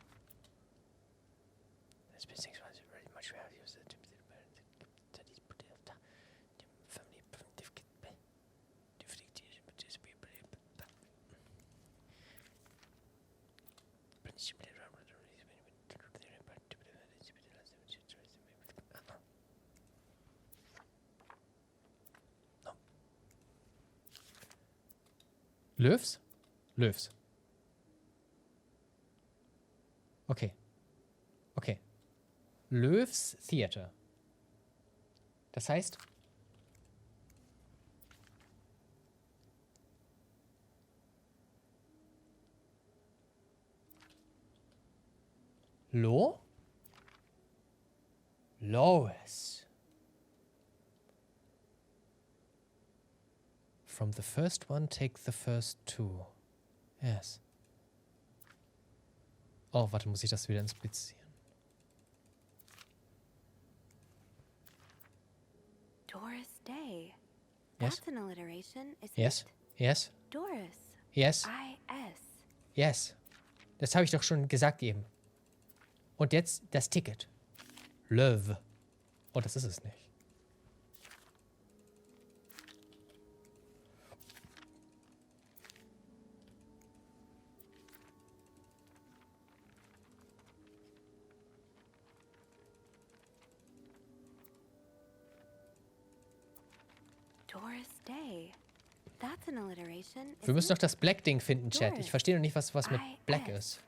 Speaker 1: Löws? Löws. Okay. Okay. Löws Theater. Das heißt, Lois. From the first one, take the first two. Yes. Oh, warte, muss ich das wieder inspizieren?
Speaker 2: Doris Day.
Speaker 1: Yes.
Speaker 2: That's an alliteration, isn't
Speaker 1: Yes.
Speaker 2: it?
Speaker 1: Yes.
Speaker 2: Doris.
Speaker 1: Yes.
Speaker 2: I-S.
Speaker 1: Yes. Das habe ich doch schon gesagt eben. Und jetzt das Ticket. Löw. Oh, das ist es nicht.
Speaker 2: Doris Day. That's an alliteration,
Speaker 1: Wir müssen
Speaker 2: isn't
Speaker 1: doch das Black-Ding finden, Chat. Ich
Speaker 2: Doris.
Speaker 1: verstehe noch nicht, was mit Black
Speaker 2: I-S.
Speaker 1: ist.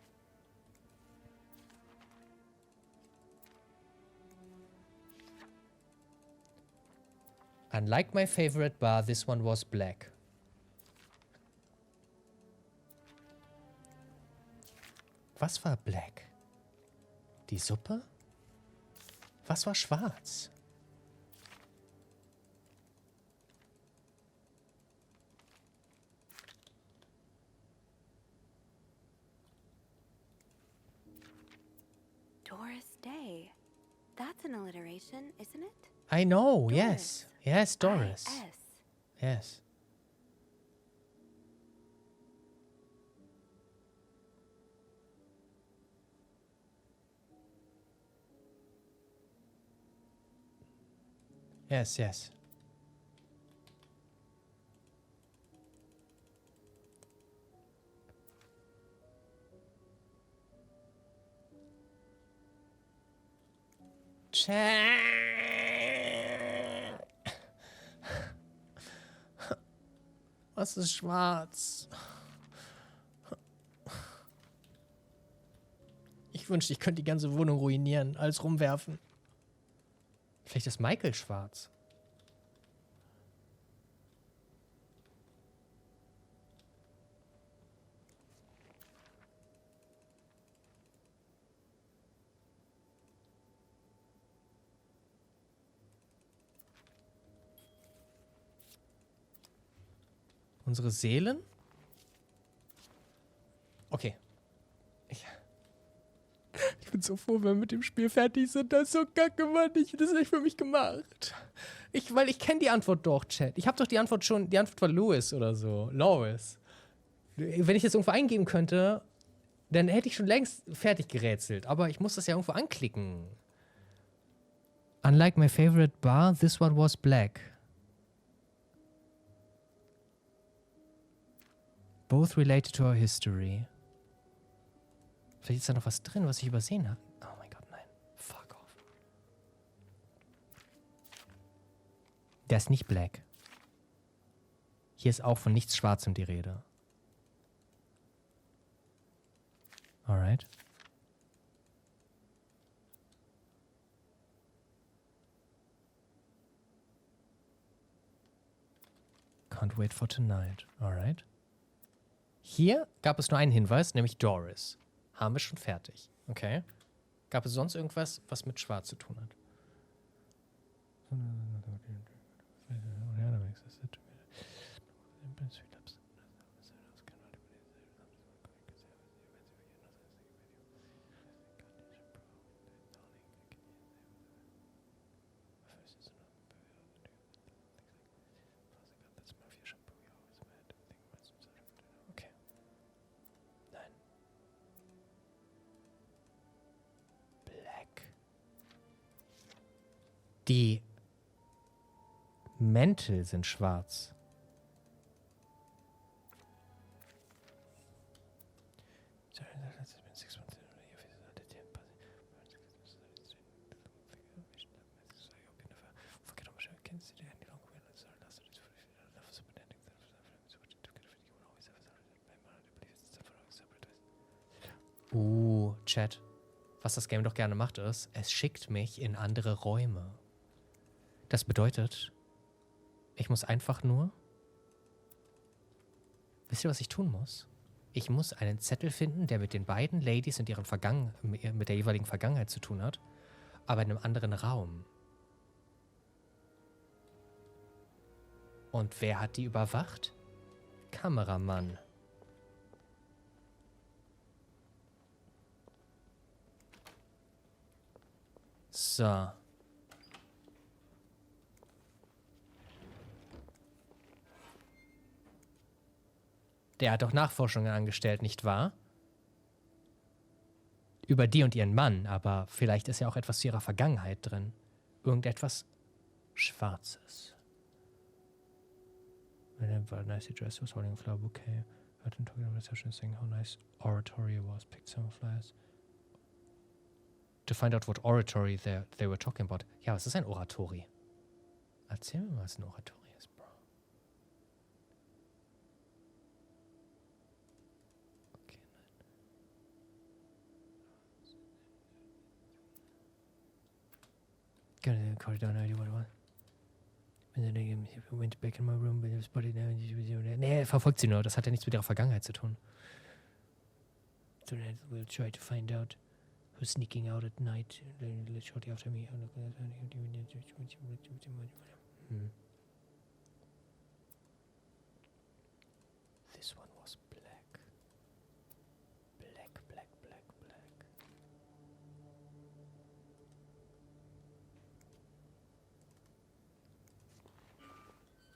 Speaker 1: Unlike my favorite bar, this one was black. Was war black? Die Suppe? Was war schwarz?
Speaker 2: Doris Day. That's an alliteration, isn't it?
Speaker 1: I know,
Speaker 2: Doris.
Speaker 1: yes. Yes, Doris.
Speaker 2: I-S.
Speaker 1: Yes. Yes, yes. Was ist schwarz? Ich wünschte, ich könnte die ganze Wohnung ruinieren, alles rumwerfen. Vielleicht ist Michael schwarz. Unsere Seelen? Okay. Ich bin so froh, wenn wir mit dem Spiel fertig sind. Das ist so kacke, Mann. Das ist nicht für mich gemacht. Weil ich kenne die Antwort doch, Chat. Ich habe doch die Antwort schon. Die Antwort war Louis oder so. Lois. Wenn ich das irgendwo eingeben könnte, dann hätte ich schon längst fertig gerätselt. Aber ich muss das ja irgendwo anklicken. Unlike my favorite bar, this one was black. Both related to our history. Vielleicht ist da noch was drin, was ich übersehen habe. Oh mein Gott, nein. Fuck off. Der ist nicht black. Hier ist auch von nichts Schwarzem die Rede. Alright. Can't wait for tonight. Alright. Hier gab es nur einen Hinweis, nämlich Doris. Haben wir schon fertig. Okay. Gab es sonst irgendwas, was mit Schwarz zu tun hat? Okay. Nein. Black. Die Mäntel sind schwarz. Chat. Was das Game doch gerne macht, ist, es schickt mich in andere Räume. Das bedeutet, ich muss einfach nur... Wisst ihr, was ich tun muss? Ich muss einen Zettel finden, der mit den beiden Ladies und ihren mit der jeweiligen Vergangenheit zu tun hat, aber in einem anderen Raum. Und wer hat die überwacht? Kameramann. So. Der hat doch Nachforschungen angestellt, nicht wahr? Über die und ihren Mann, aber vielleicht ist ja auch etwas zu ihrer Vergangenheit drin. Irgendetwas Schwarzes. Nice dress was holding a flower bouquet. Heard him talking about reception saying how nice oratory was. Picked some flowers. To find out what oratory they were talking about. Ja, was ist ein Oratory? Erzähl mir mal, was ein Oratory ist, Bro. Okay, nein. Go to the corridor now, what it was. And then I went back in my room, but it was body now. Nee, er verfolgt sie nur. Das hat ja nichts mit ihrer Vergangenheit zu tun. So we'll try to find out who's sneaking out at night shortly after me. This one was black. Black, black, black, black.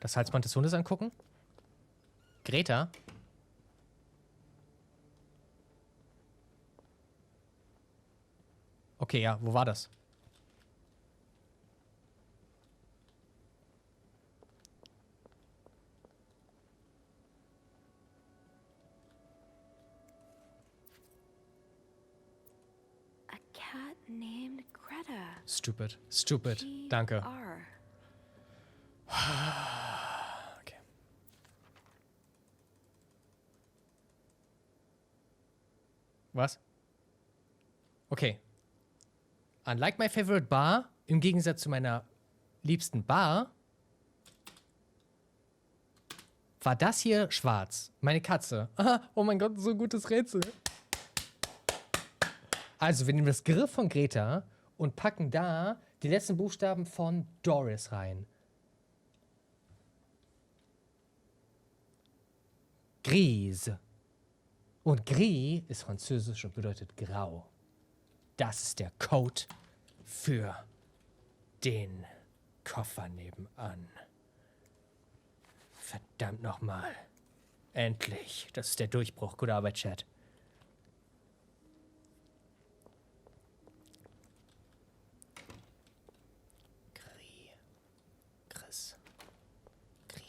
Speaker 1: Das Halsband des Hundes angucken? Greta? Okay, ja, wo war das?
Speaker 2: A cat named Greta.
Speaker 1: Stupid. Stupid. Danke.
Speaker 2: GR.
Speaker 1: Okay. Was? Okay. Unlike my favorite bar, im Gegensatz zu meiner liebsten Bar, war das hier schwarz. Meine Katze. Aha, oh mein Gott, so ein gutes Rätsel. Also, wir nehmen das Griff von Greta und packen da die letzten Buchstaben von Doris rein. Grise. Und gris ist französisch und bedeutet grau. Das ist der Code für den Koffer nebenan. Verdammt nochmal. Endlich. Das ist der Durchbruch. Gute Arbeit, Chat. Chris. Gris.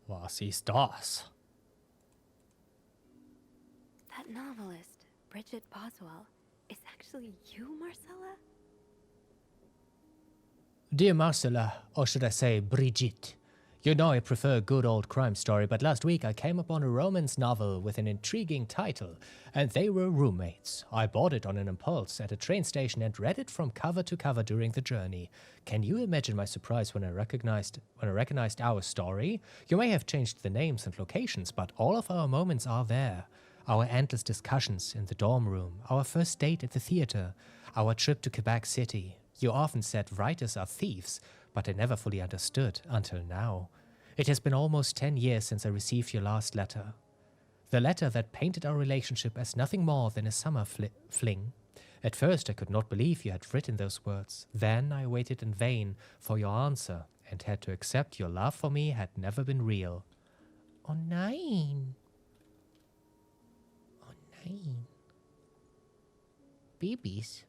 Speaker 1: Was ist das?
Speaker 2: That novelist, Bridget Boswell, is actually you, Marcella?
Speaker 1: Dear Marcella, or should I say Brigitte, you know I prefer a good old crime story, but last week I came upon a romance novel with an intriguing title, and they were roommates. I bought it on an impulse at a train station and read it from cover to cover during the journey. Can you imagine my surprise when I recognized our story? You may have changed the names and locations, but all of our moments are there. Our endless discussions in the dorm room, our first date at the theater, our trip to Quebec City. You often said writers are thieves, but I never fully understood until now. It has been almost 10 years since I received your last letter. The letter that painted our relationship as nothing more than a summer fling. At first I could not believe you had written those words. Then I waited in vain for your answer and had to accept your love for me had never been real. Oh nein. Oh nein. Babys.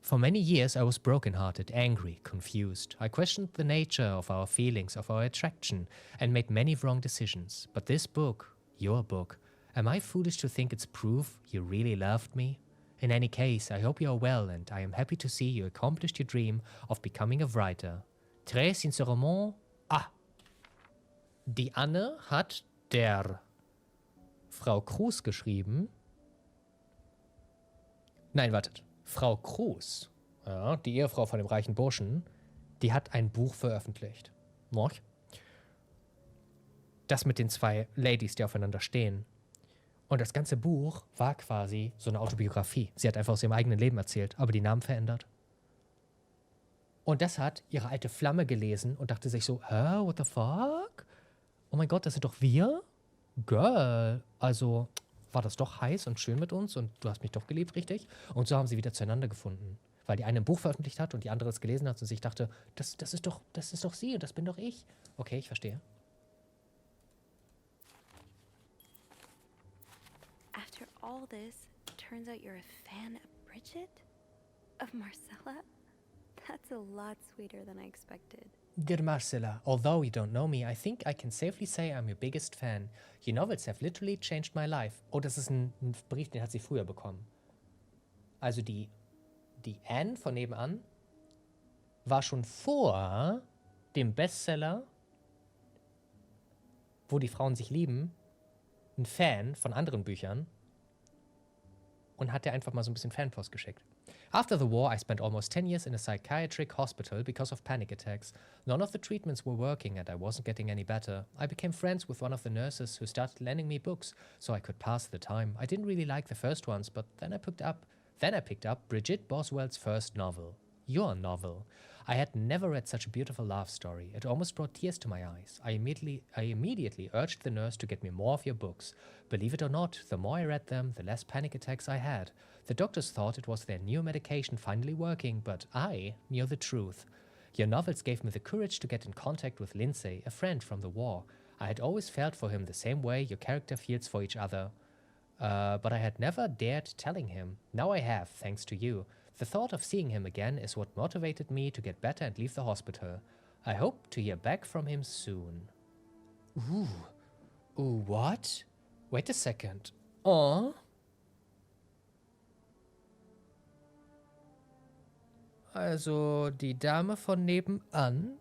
Speaker 1: For many years I was broken-hearted, angry, confused. I questioned the nature of our feelings, of our attraction, and made many wrong decisions. But this book, your book, am I foolish to think it's proof you really loved me? In any case, I hope you are well, and I am happy to see you accomplished your dream of becoming a writer. Très sincèrement, Die Anne hat der Frau Cruz geschrieben. Nein, wartet. Frau Cruz, ja, die Ehefrau von dem reichen Burschen, die hat ein Buch veröffentlicht. Noch? Das mit den zwei Ladies, die aufeinander stehen. Und das ganze Buch war quasi so eine Autobiografie. Sie hat einfach aus ihrem eigenen Leben erzählt, aber die Namen verändert. Und das hat ihre alte Flamme gelesen und dachte sich so, what the fuck? Oh mein Gott, das sind doch wir? Girl. Also war das doch heiß und schön mit uns und du hast mich doch geliebt, richtig? Und so haben sie wieder zueinander gefunden. Weil die eine ein Buch veröffentlicht hat und die andere es gelesen hat und sich dachte, das ist doch sie und das bin doch ich. Okay, ich verstehe.
Speaker 2: After all this, it turns out you're a fan of Bridget? Of Marcella? That's a lot sweeter than I expected.
Speaker 1: Dear Marcella, although you don't know me, I think I can safely say I'm your biggest fan. Your novels have literally changed my life. Oh, das ist ein Brief, den hat sie früher bekommen. Also die Anne von nebenan war schon vor dem Bestseller, wo die Frauen sich lieben, ein Fan von anderen Büchern und hat dir einfach mal so ein bisschen Fanpost geschickt. After the war, I spent almost 10 years in a psychiatric hospital because of panic attacks. None of the treatments were working and I wasn't getting any better. I became friends with one of the nurses who started lending me books so I could pass the time. I didn't really like the first ones, but then I picked up Bridget Boswell's first novel, your novel. I had never read such a beautiful love story. It almost brought tears to my eyes. I immediately urged the nurse to get me more of your books. Believe it or not, the more I read them, the less panic attacks I had. The doctors thought it was their new medication finally working, but I knew the truth. Your novels gave me the courage to get in contact with Lindsay, a friend from the war. I had always felt for him the same way your character feels for each other. But I had never dared telling him. Now I have, thanks to you. The thought of seeing him again is what motivated me to get better and leave the hospital. I hope to hear back from him soon. Ooh, what? Wait a second. Oh. Also, die Dame von nebenan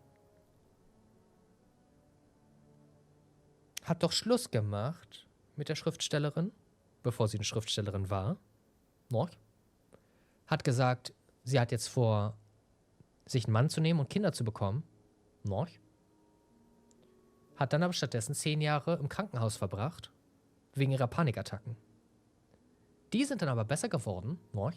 Speaker 1: hat doch Schluss gemacht mit der Schriftstellerin, bevor sie eine Schriftstellerin war. Noch? Hat gesagt, sie hat jetzt vor, sich einen Mann zu nehmen und Kinder zu bekommen. Noch. Hat dann aber stattdessen 10 Jahre im Krankenhaus verbracht, wegen ihrer Panikattacken. Die sind dann aber besser geworden, noch.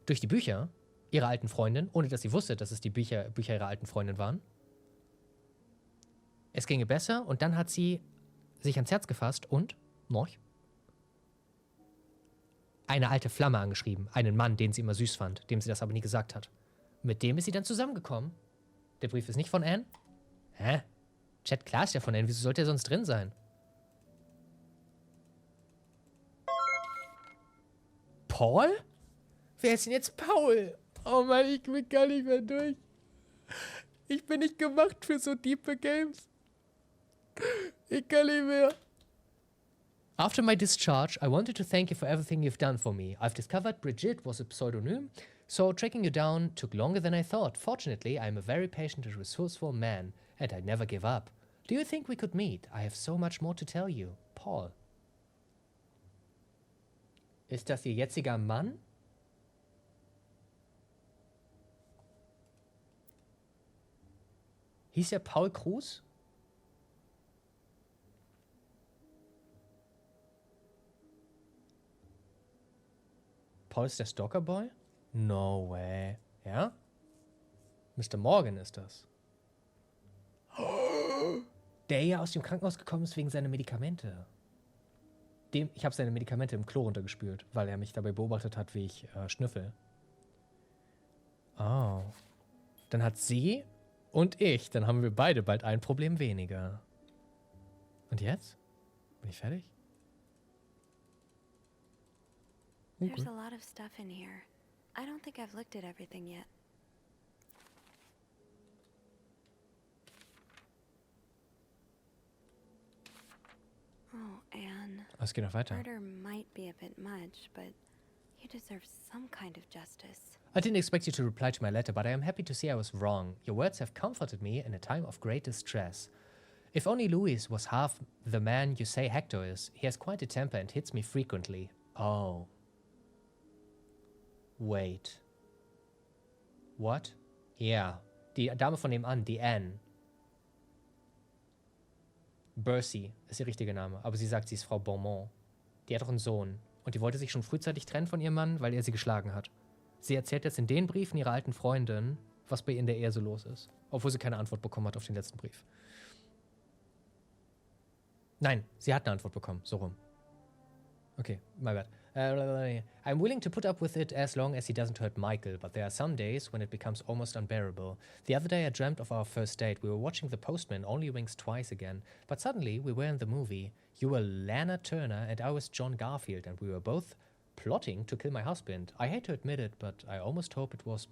Speaker 1: Durch die Bücher ihrer alten Freundin, ohne dass sie wusste, dass es die Bücher ihrer alten Freundin waren. Es ginge besser und dann hat sie sich ans Herz gefasst und, noch, eine alte Flamme angeschrieben, einen Mann, den sie immer süß fand, dem sie das aber nie gesagt hat. Mit dem ist sie dann zusammengekommen. Der Brief ist nicht von Anne? Hä? Chat, klar ist ja von Anne, wieso sollte er sonst drin sein? Paul? Wer ist denn jetzt Paul? Oh Mann, ich bin gar nicht mehr durch. Ich bin nicht gemacht für so diepe Games. Ich kann nicht mehr. After my discharge, I wanted to thank you for everything you've done for me. I've discovered Brigitte was a pseudonym, so tracking you down took longer than I thought. Fortunately, I'm a very patient and resourceful man, and I never give up. Do you think we could meet? I have so much more to tell you. Paul. Ist das Ihr jetziger Mann? Hieß er Paul Cruz? Paul ist der Stalkerboy? No way. Ja? Mr. Morgan ist das. Der ja aus dem Krankenhaus gekommen ist wegen seiner Medikamente. Ich habe seine Medikamente im Klo runtergespült, weil er mich dabei beobachtet hat, wie ich schnüffel. Oh. Dann hat sie und ich, dann haben wir beide bald ein Problem weniger. Und jetzt? Bin ich fertig?
Speaker 2: There's a lot of stuff in here. I don't think I've looked at everything yet. Oh, Anne.
Speaker 1: Es geht noch weiter.
Speaker 2: Murder might be a bit much, but you deserve some kind of justice.
Speaker 1: I didn't expect you to reply to my letter, but I am happy to see I was wrong. Your words have comforted me in a time of great distress. If only Louis was half the man you say Hector is. He has quite a temper and hits me frequently. Oh. Wait. What? Yeah. Die Dame von nebenan, die Anne. Bercy ist ihr richtiger Name, aber sie sagt, sie ist Frau Beaumont. Die hat doch einen Sohn. Und die wollte sich schon frühzeitig trennen von ihrem Mann, weil er sie geschlagen hat. Sie erzählt jetzt in den Briefen ihrer alten Freundin, was bei ihr in der Ehe so los ist. Obwohl sie keine Antwort bekommen hat auf den letzten Brief. Nein, sie hat eine Antwort bekommen. So rum. Okay, my bad. I'm willing to put up with it as long as he doesn't hurt Michael, but there are some days when it becomes almost unbearable. The other day I dreamt of our first date. We were watching The Postman, Only Wings Twice again. But suddenly we were in the movie. You were Lana Turner and I was John Garfield, and we were both plotting to kill my husband. I hate to admit it, but I almost hope it was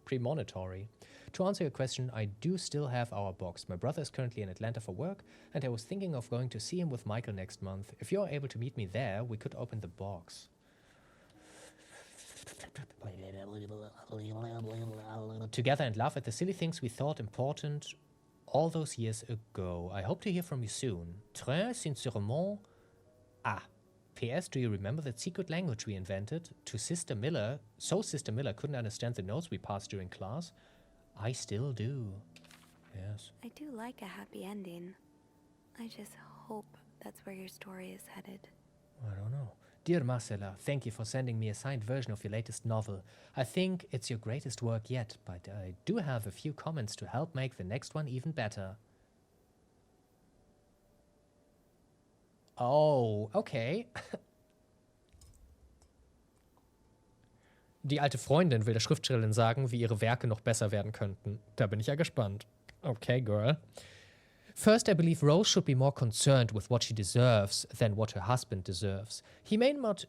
Speaker 1: premonitory. To answer your question, I do still have our box. My brother is currently in Atlanta for work, and I was thinking of going to see him with Michael next month. If you're able to meet me there, we could open the box. Together in love at the silly things we thought important all those years ago. I hope to hear from you soon. Très sincèrement. Ah. P.S. Do you remember that secret language we invented so Sister Miller couldn't understand the notes we passed during class? I still do. Yes.
Speaker 2: I do like a happy ending. I just hope that's where your story is headed.
Speaker 1: I don't know. Dear Marcella, thank you for sending me a signed version of your latest novel. I think it's your greatest work yet, but I do have a few comments to help make the next one even better. Oh, okay. Die alte Freundin will der Schriftstellerin sagen, wie ihre Werke noch besser werden könnten. Da bin ich ja gespannt. Okay, girl. First, I believe Rose should be more concerned with what she deserves than what her husband deserves. He may not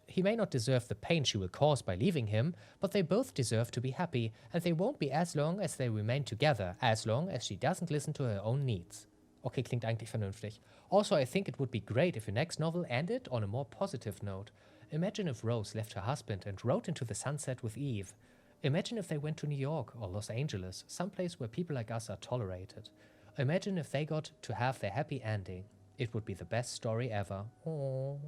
Speaker 1: deserve the pain she will cause by leaving him, but they both deserve to be happy, and they won't be as long as they remain together, as long as she doesn't listen to her own needs. Okay, klingt eigentlich vernünftig. Also, I think it would be great if your next novel ended on a more positive note. Imagine if Rose left her husband and rode into the sunset with Eve. Imagine if they went to New York or Los Angeles, someplace where people like us are tolerated. Imagine if they got to have their happy ending. It would be the best story ever. Oh.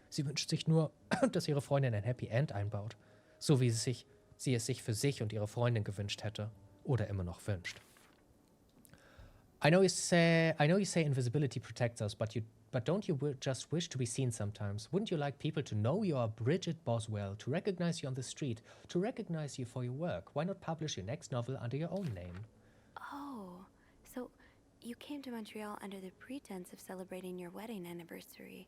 Speaker 1: Sie wünscht sich nur, dass ihre Freundin ein Happy End einbaut. So wie sie es sich für sich und ihre Freundin gewünscht hätte. Oder immer noch wünscht. I know you say invisibility protects us, but don't you just wish to be seen sometimes? Wouldn't you like people to know you are Bridget Boswell, to recognize you on the street, to recognize you for your work? Why not publish your next novel under your own name?
Speaker 2: Oh, so you came to Montreal under the pretense of celebrating your wedding anniversary,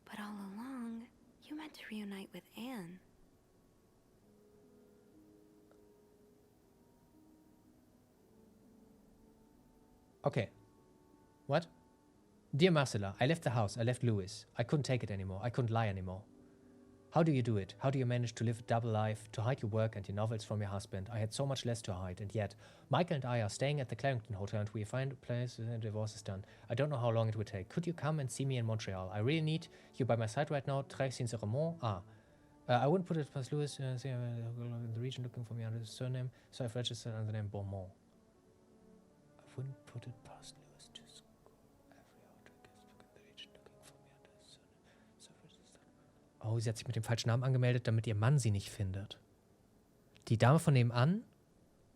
Speaker 2: but all along, you meant to reunite with Anne.
Speaker 1: Okay. What? Dear Marcella, I left the house. I left Louis. I couldn't take it anymore. I couldn't lie anymore. How do you do it? How do you manage to live a double life, to hide your work and your novels from your husband? I had so much less to hide, and yet, Michael and I are staying at the Clarendon Hotel and we find a place and divorce is done. I don't know how long it would take. Could you come and see me in Montreal? I really need you by my side right now. Très sincèrement. I wouldn't put it past Louis, in the region looking for me under his surname, so I've registered under the name Beaumont. I wouldn't put it past Louis to school. Every outdoor guest looking in the region looking for me under his surname, so I've registered. Oh, sie hat sich mit dem falschen Namen angemeldet, damit ihr Mann sie nicht findet. Die Dame von nebenan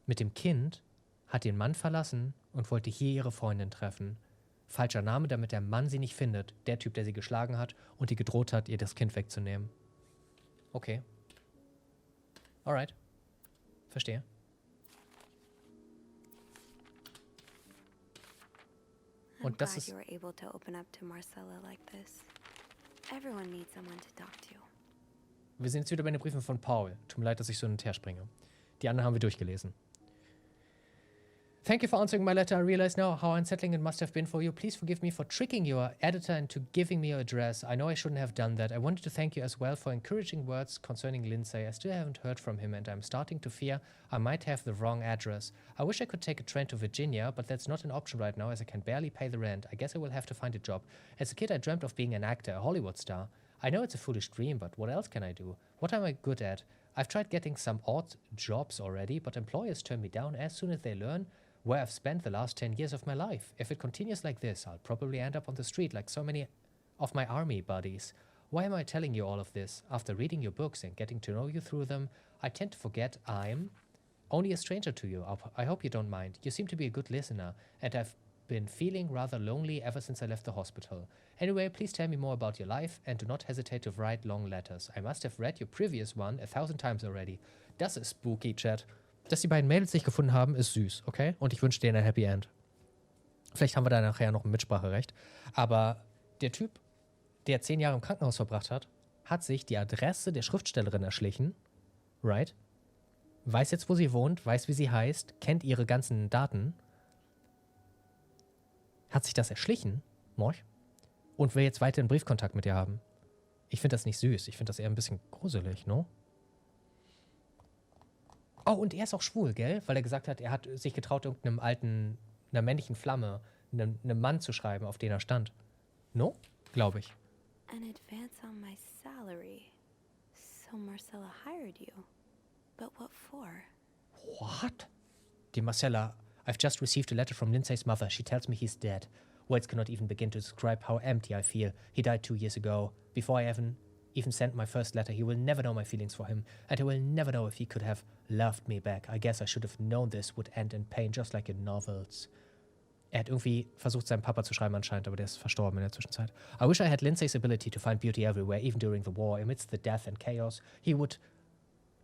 Speaker 1: mit dem Kind hat den Mann verlassen und wollte hier ihre Freundin treffen. Falscher Name, damit der Mann sie nicht findet. Der Typ, der sie geschlagen hat und die gedroht hat, ihr das Kind wegzunehmen. Okay. Alright. Verstehe. Und das ist...
Speaker 2: you were able to open up to Marcella like this. Everyone needs someone to talk to.
Speaker 1: Wir sind jetzt wieder bei den Briefen von Paul. Tut mir leid, dass ich so hin und her springe. Die anderen haben wir durchgelesen. Thank you for answering my letter. I realize now how unsettling it must have been for you. Please forgive me for tricking your editor into giving me your address. I know I shouldn't have done that. I wanted to thank you as well for encouraging words concerning Lindsay. I still haven't heard from him and I'm starting to fear I might have the wrong address. I wish I could take a train to Virginia, but that's not an option right now as I can barely pay the rent. I guess I will have to find a job. As a kid, I dreamt of being an actor, a Hollywood star. I know it's a foolish dream, but what else can I do? What am I good at? I've tried getting some odd jobs already, but employers turn me down as soon as they learn where I've spent the last 10 years of my life. If it continues like this, I'll probably end up on the street like so many of my army buddies. Why am I telling you all of this? After reading your books and getting to know you through them, I tend to forget I'm only a stranger to you. I hope you don't mind. You seem to be a good listener, and I've been feeling rather lonely ever since I left the hospital. Anyway, please tell me more about your life and do not hesitate to write long letters. I must have read your previous one 1,000 times already. Das ist spooky, Chat. Dass die beiden Mädels sich gefunden haben, ist süß, okay? Und ich wünsche denen ein Happy End. Vielleicht haben wir da nachher noch ein Mitspracherecht. Aber der Typ, der 10 Jahre im Krankenhaus verbracht hat, hat sich die Adresse der Schriftstellerin erschlichen. Right? Weiß jetzt, wo sie wohnt, weiß, wie sie heißt, kennt ihre ganzen Daten. Hat sich das erschlichen, und will jetzt weiterhin Briefkontakt mit ihr haben. Ich finde das nicht süß. Ich finde das eher ein bisschen gruselig, no? Oh, und er ist auch schwul, gell? Weil er gesagt hat, er hat sich getraut, einer männlichen Flamme, einem Mann zu schreiben, auf den er stand. No? Glaube ich.
Speaker 2: An advance on my salary. So Marcella hired you. But what for?
Speaker 1: What? Die Marcella, I've just received a letter from Lindsay's mother. She tells me he's dead. Words cannot even begin to describe how empty I feel. He died 2 years ago. Before I even sent my first letter, he will never know my feelings for him, and he will never know if he could have loved me back. I guess I should have known this would end in pain, just like in novels. Er hat irgendwie versucht, seinem Papa zu schreiben anscheinend, aber der ist verstorben in der Zwischenzeit. I wish I had Lindsay's ability to find beauty everywhere, even during the war. Amidst the death and chaos, he would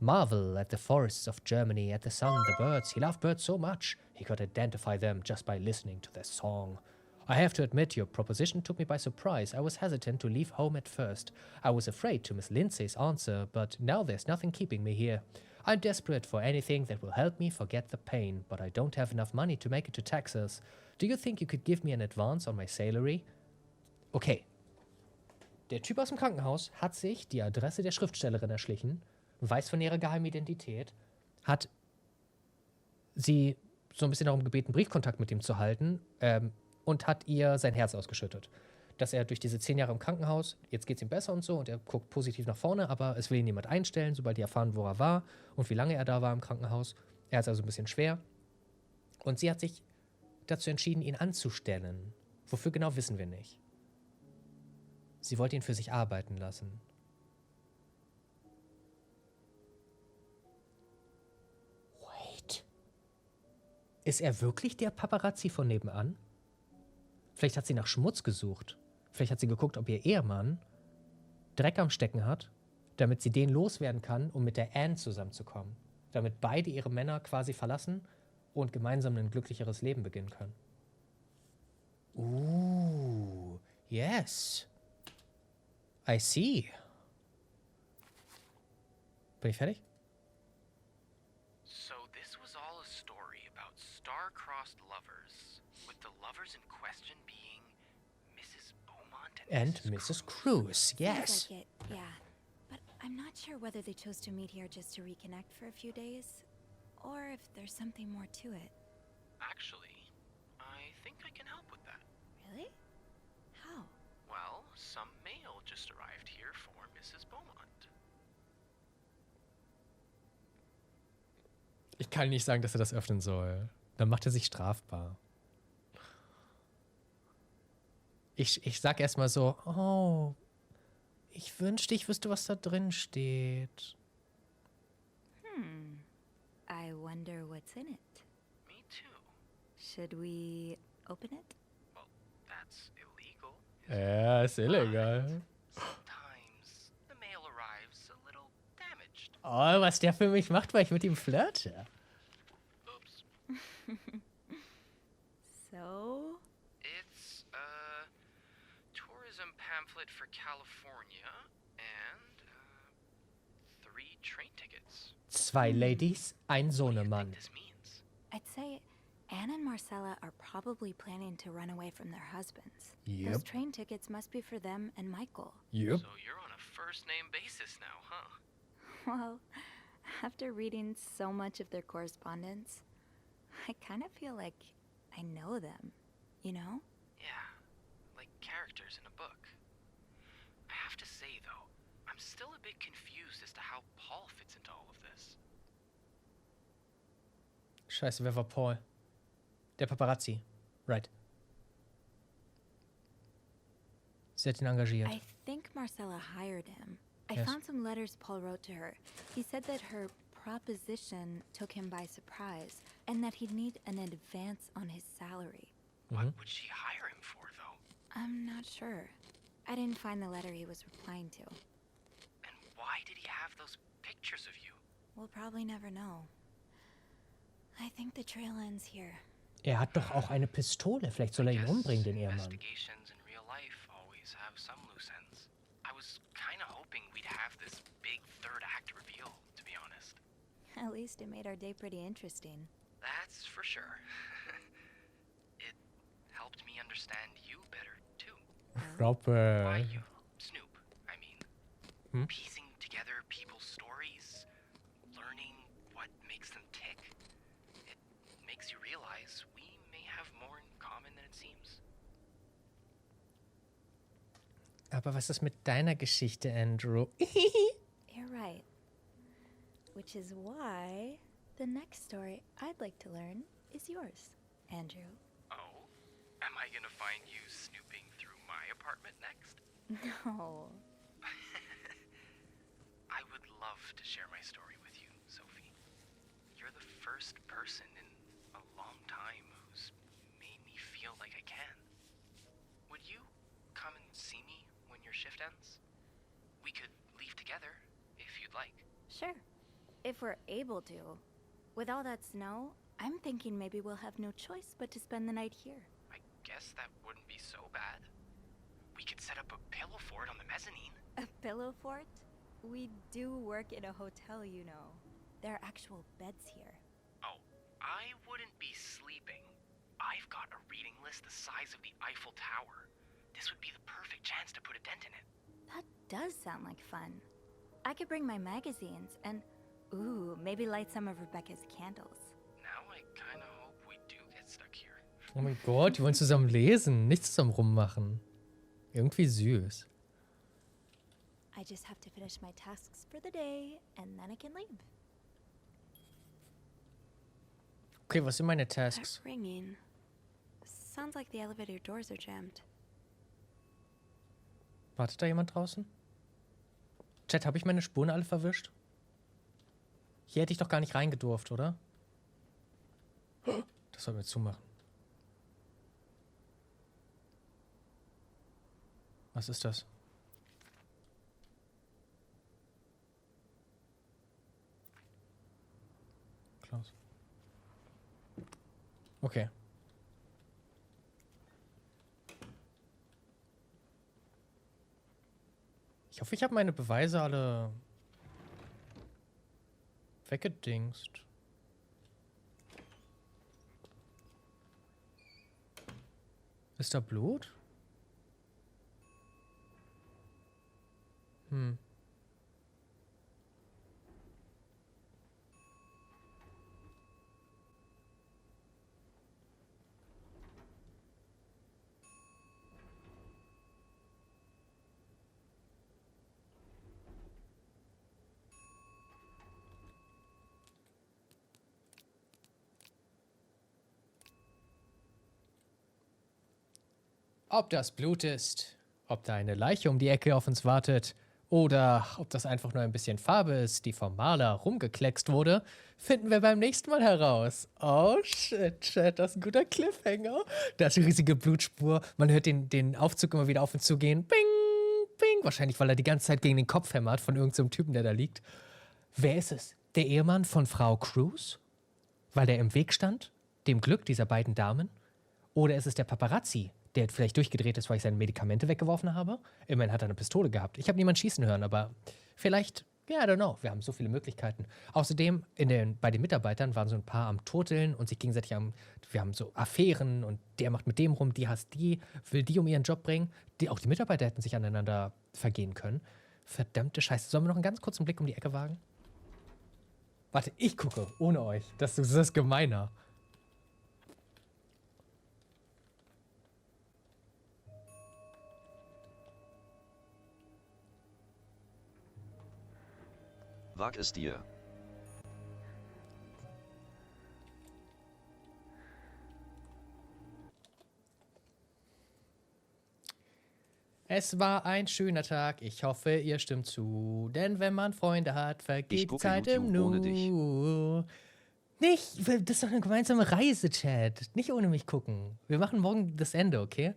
Speaker 1: marvel at the forests of Germany, at the sun, the birds. He loved birds so much, he could identify them just by listening to their song. I have to admit, your proposition took me by surprise. I was hesitant to leave home at first. I was afraid to miss Lindsay's answer, but now there's nothing keeping me here. I'm desperate for anything that will help me forget the pain, but I don't have enough money to make it to Texas. Do you think you could give me an advance on my salary? Okay. Der Typ aus dem Krankenhaus hat sich die Adresse der Schriftstellerin erschlichen, weiß von ihrer geheimen Identität, hat sie so ein bisschen darum gebeten, Briefkontakt mit ihm zu halten, und hat ihr sein Herz ausgeschüttet. Dass er durch diese 10 Jahre im Krankenhaus, jetzt geht es ihm besser und so, und er guckt positiv nach vorne, aber es will ihn niemand einstellen, sobald die erfahren, wo er war und wie lange er da war im Krankenhaus. Er hat es also ein bisschen schwer. Und sie hat sich dazu entschieden, ihn anzustellen. Wofür genau, wissen wir nicht. Sie wollte ihn für sich arbeiten lassen. Wait. Ist er wirklich der Paparazzi von nebenan? Vielleicht hat sie nach Schmutz gesucht. Vielleicht hat sie geguckt, ob ihr Ehemann Dreck am Stecken hat, damit sie den loswerden kann, um mit der Anne zusammenzukommen. Damit beide ihre Männer quasi verlassen und gemeinsam ein glücklicheres Leben beginnen können. Yes. I see. Bin ich fertig?
Speaker 6: So this was all a story about star-crossed lovers, with the lovers in question being Mrs. Beaumont
Speaker 1: And Mrs. Cruz, yes.
Speaker 2: Seems like it, yeah. But I'm not sure whether they chose to meet here just to reconnect for a few days, or if there's something more to it.
Speaker 6: Actually, I think I can help with that.
Speaker 2: Really? How?
Speaker 6: Well, some mail just arrived here for Mrs. Beaumont.
Speaker 1: Ich kann nicht sagen, dass er das öffnen soll. Dann macht er sich strafbar. Ich sag erstmal so, oh, ich wünschte, ich wüsste, was da drin steht.
Speaker 2: I wonder what's in it.
Speaker 6: Me too.
Speaker 2: Should we open it?
Speaker 6: Well, that's illegal.
Speaker 1: Ja, ist illegal.
Speaker 6: Sometimes the mail arrives a little damaged.
Speaker 1: Oh, was der für mich macht, weil ich mit ihm flirte.
Speaker 6: Oops.
Speaker 2: So?
Speaker 6: It's a tourism pamphlet for California and 3 train tickets.
Speaker 1: 2 Ladies, ein
Speaker 6: What do
Speaker 1: Sohnemann.
Speaker 6: you think this means?
Speaker 2: I'd say Anne and Marcella are probably planning to run away from their husbands.
Speaker 1: Yep.
Speaker 2: Those train tickets must be for them and Michael.
Speaker 1: Yep.
Speaker 6: So you're on a first-name basis now, huh?
Speaker 2: Well, after reading so much of their correspondence, I kind of feel like I know them, you know?
Speaker 6: Yeah, like characters in a book. I have to say, though, I'm still a bit confused as to how Paul fits into all of this.
Speaker 1: Scheiße, wer war Paul? Der Paparazzi. Right. Sie hat ihn engagiert.
Speaker 2: I think Marcella hired him. I
Speaker 1: Yes.
Speaker 2: found some letters Paul wrote to her. He said that her proposition took him by surprise and that he'd need an advance on his salary.
Speaker 6: What would she hire him for, though?
Speaker 2: I'm not sure. I didn't find the letter he was replying to.
Speaker 6: And why did he have those pictures of you?
Speaker 2: We'll probably never know. I think the trail ends here.
Speaker 1: Er hat doch auch eine Pistole. Vielleicht soll er ihn
Speaker 6: Guess
Speaker 1: umbringen, den Ehemann.
Speaker 6: investigations in real life always have some loose ends. I was kind of hoping we'd have this big third act reveal, to be honest.
Speaker 2: At least it made our day pretty interesting.
Speaker 6: That's for sure. It helped me understand you better, too. Why
Speaker 1: Robert.
Speaker 6: you, Snoop, I mean.
Speaker 1: Hmm?
Speaker 6: Piecing together people's stories, learning what makes them tick. It makes you realize we may have more in common than it seems.
Speaker 1: Aber was ist mit deiner Geschichte, Andrew?
Speaker 2: You're right. Which is why the next story I'd like to learn is yours, Andrew.
Speaker 6: Oh? Am I gonna find you snooping through my apartment next?
Speaker 2: No.
Speaker 6: I would love to share my story with you, Sophie. You're the first person in a long time who's made me feel like I can. Would you come and see me when your shift ends? We could leave together, if you'd like.
Speaker 2: Sure. If we're able to. With all that snow, I'm thinking maybe we'll have no choice but to spend the night here.
Speaker 6: I guess that wouldn't be so bad. We could set up a pillow fort on the mezzanine.
Speaker 2: A pillow fort? We do work in a hotel, you know. There are actual beds here.
Speaker 6: Oh, I wouldn't be sleeping. I've got a reading list the size of the Eiffel Tower. This would be the perfect chance to put a dent in it.
Speaker 2: That does sound like fun. I could bring my magazines and, ooh, maybe light some of Rebecca's candles.
Speaker 6: Now I kinda hope we do get stuck here.
Speaker 1: Oh mein Gott, die wollen zusammen lesen, nicht zusammen rummachen. Irgendwie süß.
Speaker 2: I just have to finish my tasks for the day and then I can leave.
Speaker 1: Okay, was sind meine Tasks?
Speaker 2: That ringing. Sounds like the elevator doors are jammed.
Speaker 1: Wartet da jemand draußen? Chat, habe ich meine Spuren alle verwischt? Hier hätte ich doch gar nicht reingedurft, oder? Das sollten wir zumachen. Was ist das? Klaus. Okay. Ich hoffe, ich habe meine Beweise alle weggedingst. Ist da Blut? Ob das Blut ist, ob da eine Leiche um die Ecke auf uns wartet oder ob das einfach nur ein bisschen Farbe ist, die vom Maler rumgekleckst wurde, finden wir beim nächsten Mal heraus. Oh shit, Chat, das ist ein guter Cliffhanger. Da ist eine riesige Blutspur. Man hört den Aufzug immer wieder auf und zu gehen. Bing, bing. Wahrscheinlich, weil er die ganze Zeit gegen den Kopf hämmert von irgendeinem Typen, der da liegt. Wer ist es? Der Ehemann von Frau Cruz? Weil der im Weg stand? Dem Glück dieser beiden Damen? Oder ist es der Paparazzi, der vielleicht durchgedreht ist, weil ich seine Medikamente weggeworfen habe? Immerhin hat er eine Pistole gehabt. Ich habe niemanden schießen hören, aber vielleicht, ja, I don't know. Wir haben so viele Möglichkeiten. Außerdem, bei den Mitarbeitern waren so ein paar am Turteln und sich gegenseitig wir haben so Affären und der macht mit dem rum, die hasst die, will die um ihren Job bringen. Auch die Mitarbeiter hätten sich aneinander vergehen können. Verdammte Scheiße. Sollen wir noch einen ganz kurzen Blick um die Ecke wagen? Warte, ich gucke, ohne euch. Das ist gemeiner.
Speaker 9: Wag es dir.
Speaker 1: Es war ein schöner Tag. Ich hoffe, ihr stimmt zu. Denn wenn man Freunde hat, vergeht die Zeit im Nu. Nicht, das ist doch eine gemeinsame Reise, Chat. Nicht ohne mich gucken. Wir machen morgen das Ende, okay?